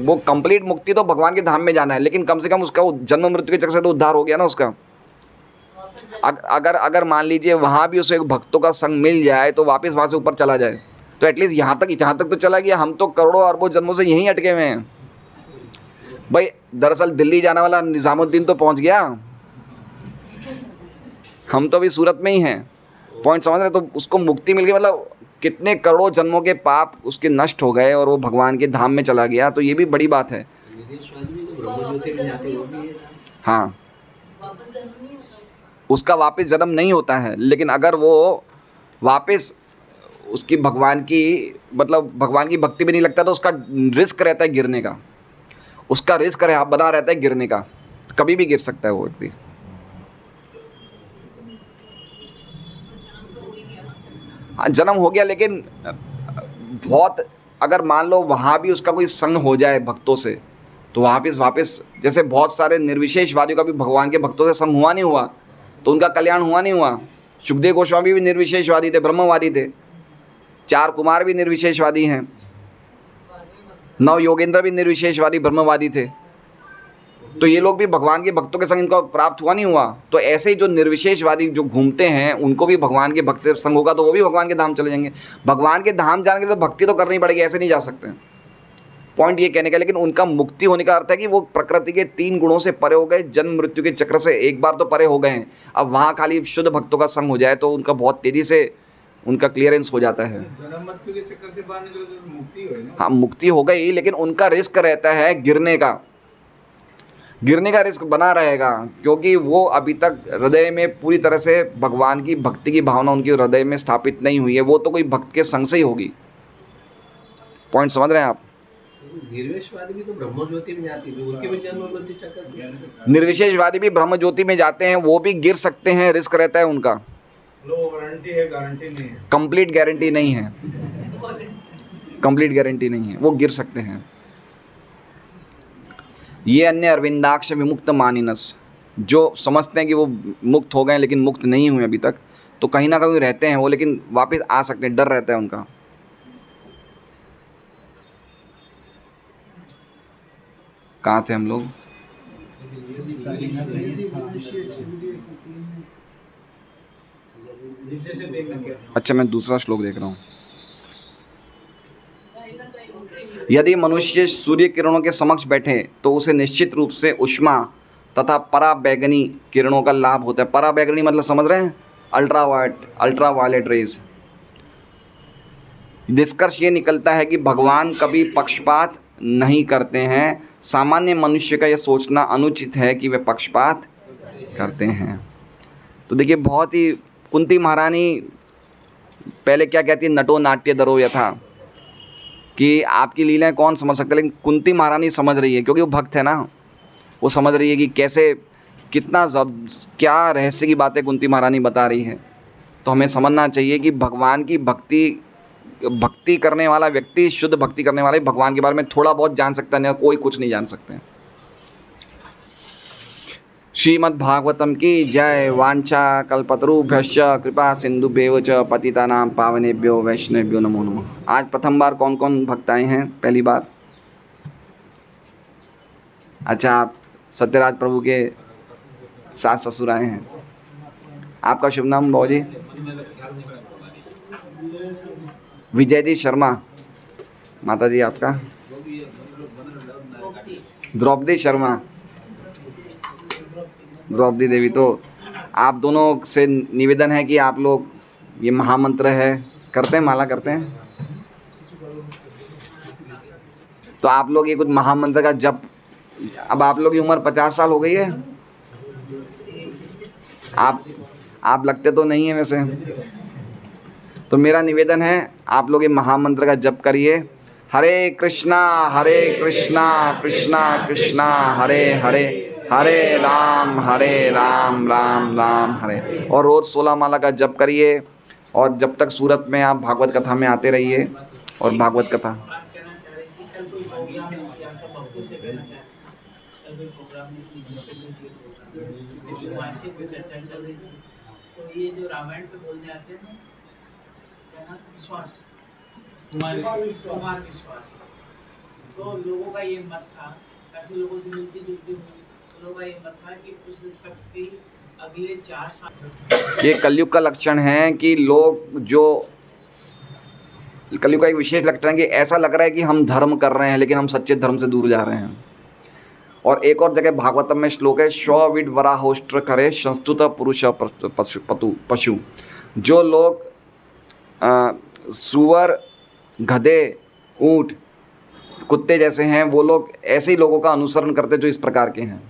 Speaker 1: वो कंप्लीट मुक्ति तो भगवान के धाम में जाना है, लेकिन कम से कम उसका जन्म मृत्यु के चक्कर से तो उद्धार हो गया ना उसका। अगर मान लीजिए वहाँ भी उसे भक्तों का संग मिल जाए तो वापस वहाँ से ऊपर चला जाए तो एटलीस्ट यहाँ तक तो चला गया। हम तो करोड़ों अरबों जन्मों से यहीं अटके हुए हैं भाई। दरअसल दिल्ली जाने वाला निज़ामुद्दीन तो पहुँच गया, हम तो अभी सूरत में ही हैं। पॉइंट समझ रहे? तो उसको मुक्ति मिल गई, मतलब कितने करोड़ों जन्मों के पाप उसके नष्ट हो गए और वो भगवान के धाम में चला गया। तो ये भी बड़ी बात है। हाँ, उसका वापस जन्म नहीं होता है, लेकिन अगर वो वापस उसकी भगवान की मतलब भगवान की भक्ति भी नहीं लगता तो उसका रिस्क रहता है गिरने का, उसका रिस्क बना रहता है गिरने का, कभी भी गिर सकता है वो व्यक्ति। हाँ, जन्म हो गया, लेकिन बहुत अगर मान लो वहाँ भी उसका कोई संग हो जाए भक्तों से तो वापस जैसे बहुत सारे निर्विशेषवादियों का भी भगवान के भक्तों से संग हुआ नहीं हुआ तो उनका कल्याण हुआ नहीं हुआ। सुखदेव गोस्वामी भी निर्विशेषवादी थे, ब्रह्मवादी थे। 4 कुमार भी निर्विशेषवादी हैं। 9 योगेंद्र भी निर्विशेषवादी ब्रह्मवादी थे। तो ये लोग भी भगवान के भक्तों के संग इनको प्राप्त हुआ नहीं हुआ? तो ऐसे ही जो निर्विशेषवादी जो घूमते हैं उनको भी भगवान के भक्त से संग होगा तो वो भी भगवान के धाम चले जाएंगे। भगवान के धाम जाने के लिए तो भक्ति तो करनी पड़ेगी, ऐसे नहीं जा सकते। पॉइंट ये कहने का, लेकिन उनका मुक्ति होने का अर्थ है कि वो प्रकृति के 3 गुणों से परे हो गए, जन्म मृत्यु के चक्र से एक बार तो परे हो गए हैं। अब वहाँ खाली शुद्ध भक्तों का संग हो जाए तो उनका बहुत तेज़ी से उनका क्लियरेंस हो जाता है।
Speaker 3: जन्म मृत्यु के चक्कर से बाहर निकले तो मुक्ति हो ना।
Speaker 1: हाँ, मुक्ति हो गई, लेकिन उनका रिस्क रहता है गिरने का रिस्क बना रहेगा, क्योंकि वो अभी तक हृदय में पूरी तरह से भगवान की भक्ति की भावना उनके हृदय में स्थापित नहीं हुई है। वो तो कोई भक्त के संग से ही होगी। पॉइंट समझ रहे हैं आप?
Speaker 4: निर्विशेषवादी भी तो ब्रह्म ज्योति में जाती है, उनके भी जन्म मृत्यु चक्कर से।
Speaker 1: निर्विशेषवादी भी ब्रह्म ज्योति में जाते हैं, वो भी गिर सकते हैं, रिस्क रहता है उनका।
Speaker 3: वारंटी है, गारंटी नहीं है।
Speaker 1: कंप्लीट गारंटी नहीं है, कंप्लीट गारंटी नहीं है, वो गिर सकते हैं। ये अन्य अरविंदाक्ष विमुक्त मानिनस, जो समझते हैं कि वो मुक्त हो गए लेकिन मुक्त नहीं हुए अभी तक, तो कहीं ना कहीं रहते हैं वो, लेकिन वापस आ सकते हैं, डर रहता है उनका। कहाँ थे हम लोग?
Speaker 3: नीचे से देखना क्या?
Speaker 1: अच्छा, मैं दूसरा श्लोक देख रहा हूँ। यदि मनुष्य सूर्य किरणों के समक्ष बैठे तो उसे निश्चित रूप से उष्मा तथा पराबैंगनी किरणों का लाभ होता है। पराबैंगनी मतलब समझ रहे हैं? Ultraviolet rays. निष्कर्ष ये निकलता है कि भगवान कभी पक्षपात नहीं करते हैं। सामान्य मनुष्य का यह सोचना अनुचित है कि वे पक्षपात करते हैं। तो देखिए, बहुत ही कुंती महारानी पहले क्या कहती है, नटो नाट्य दरो यथा, कि आपकी लीलाएं कौन समझ सकता है, लेकिन कुंती महारानी समझ रही है, क्योंकि वो भक्त है ना। वो समझ रही है कि कैसे कितना क्या रहस्य की बातें कुंती महारानी बता रही है। तो हमें समझना चाहिए कि भगवान की भक्ति करने वाला व्यक्ति, शुद्ध भक्ति करने वाले भगवान के बारे में थोड़ा बहुत जान सकता है, कोई कुछ नहीं जान सकते। श्रीमद् भागवतम की जय। वांछा कल्पतरुभ्यश्च कृपा सिंधुभ्येव च पतितानां पावनेभ्यो वैष्णवेभ्यो नमो नमः। आज प्रथम बार कौन कौन भक्त आए हैं? पहली बार? अच्छा, आप सत्यराज प्रभु के सास ससुर आए हैं। आपका शुभ नाम बाबूजी? विजय जी शर्मा। माता जी आपका? द्रौपदी शर्मा, द्रौपदी देवी। तो आप दोनों से निवेदन है कि आप लोग ये महामंत्र है करते हैं, माला करते हैं, तो आप लोग ये कुछ महामंत्र का जप, अब आप लोग की उम्र 50 साल हो गई है। आप लगते तो नहीं है वैसे। तो मेरा निवेदन है आप लोग ये महामंत्र का जप करिए। हरे कृष्णा कृष्णा कृष्णा हरे हरे, हरे राम राम राम हरे। और रोज़ 16 माला का जप करिए। और जब तक सूरत में आप भागवत कथा में आते रहिए। और भागवत कथा
Speaker 2: ये जो रामायण पे बोलने आते हैं ना, विश्वास, कुमार विश्वास, तो लोगों का ये मत था, काफी लोगों से मिलती जुलती हुई लोगों का ये मत था कि उस शख्स की अगले 4 साल,
Speaker 1: ये कलयुग का लक्षण है कि लोग जो कलयुग का एक विशेष लक्षण है कि ऐसा लग रहा है कि हम धर्म कर रहे हैं लेकिन हम सच्चे धर्म से दूर जा रहे हैं। और एक और जगह भागवतम में श्लोक है, श्व वराहोष्ट्र करे संस्तुत पुरुष पशु। जो लोग सुअर, गधे, ऊंट, कुत्ते जैसे हैं, वो लोग ऐसे ही लोगों का अनुसरण करते जो इस प्रकार के हैं।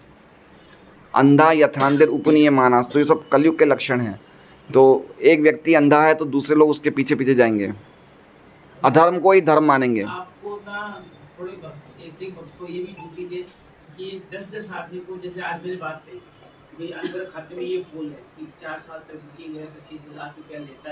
Speaker 1: अंधा यथांधिर उपनीय मानस, तो ये सब कलयुग के लक्षण हैं। तो एक व्यक्ति अंधा है तो दूसरे लोग उसके पीछे पीछे जाएंगे, अधर्म को ही धर्म मानेंगे।
Speaker 2: आपको ना थोड़े एक वक्त को ये भी ड्यूटी दे कि 10-10 आदमी को, जैसे आज मेरी बात थी, मेरे अंदर खाते में ये बोल है कि 4 साल तक जी गए, 25 लाख रुपया लेता है।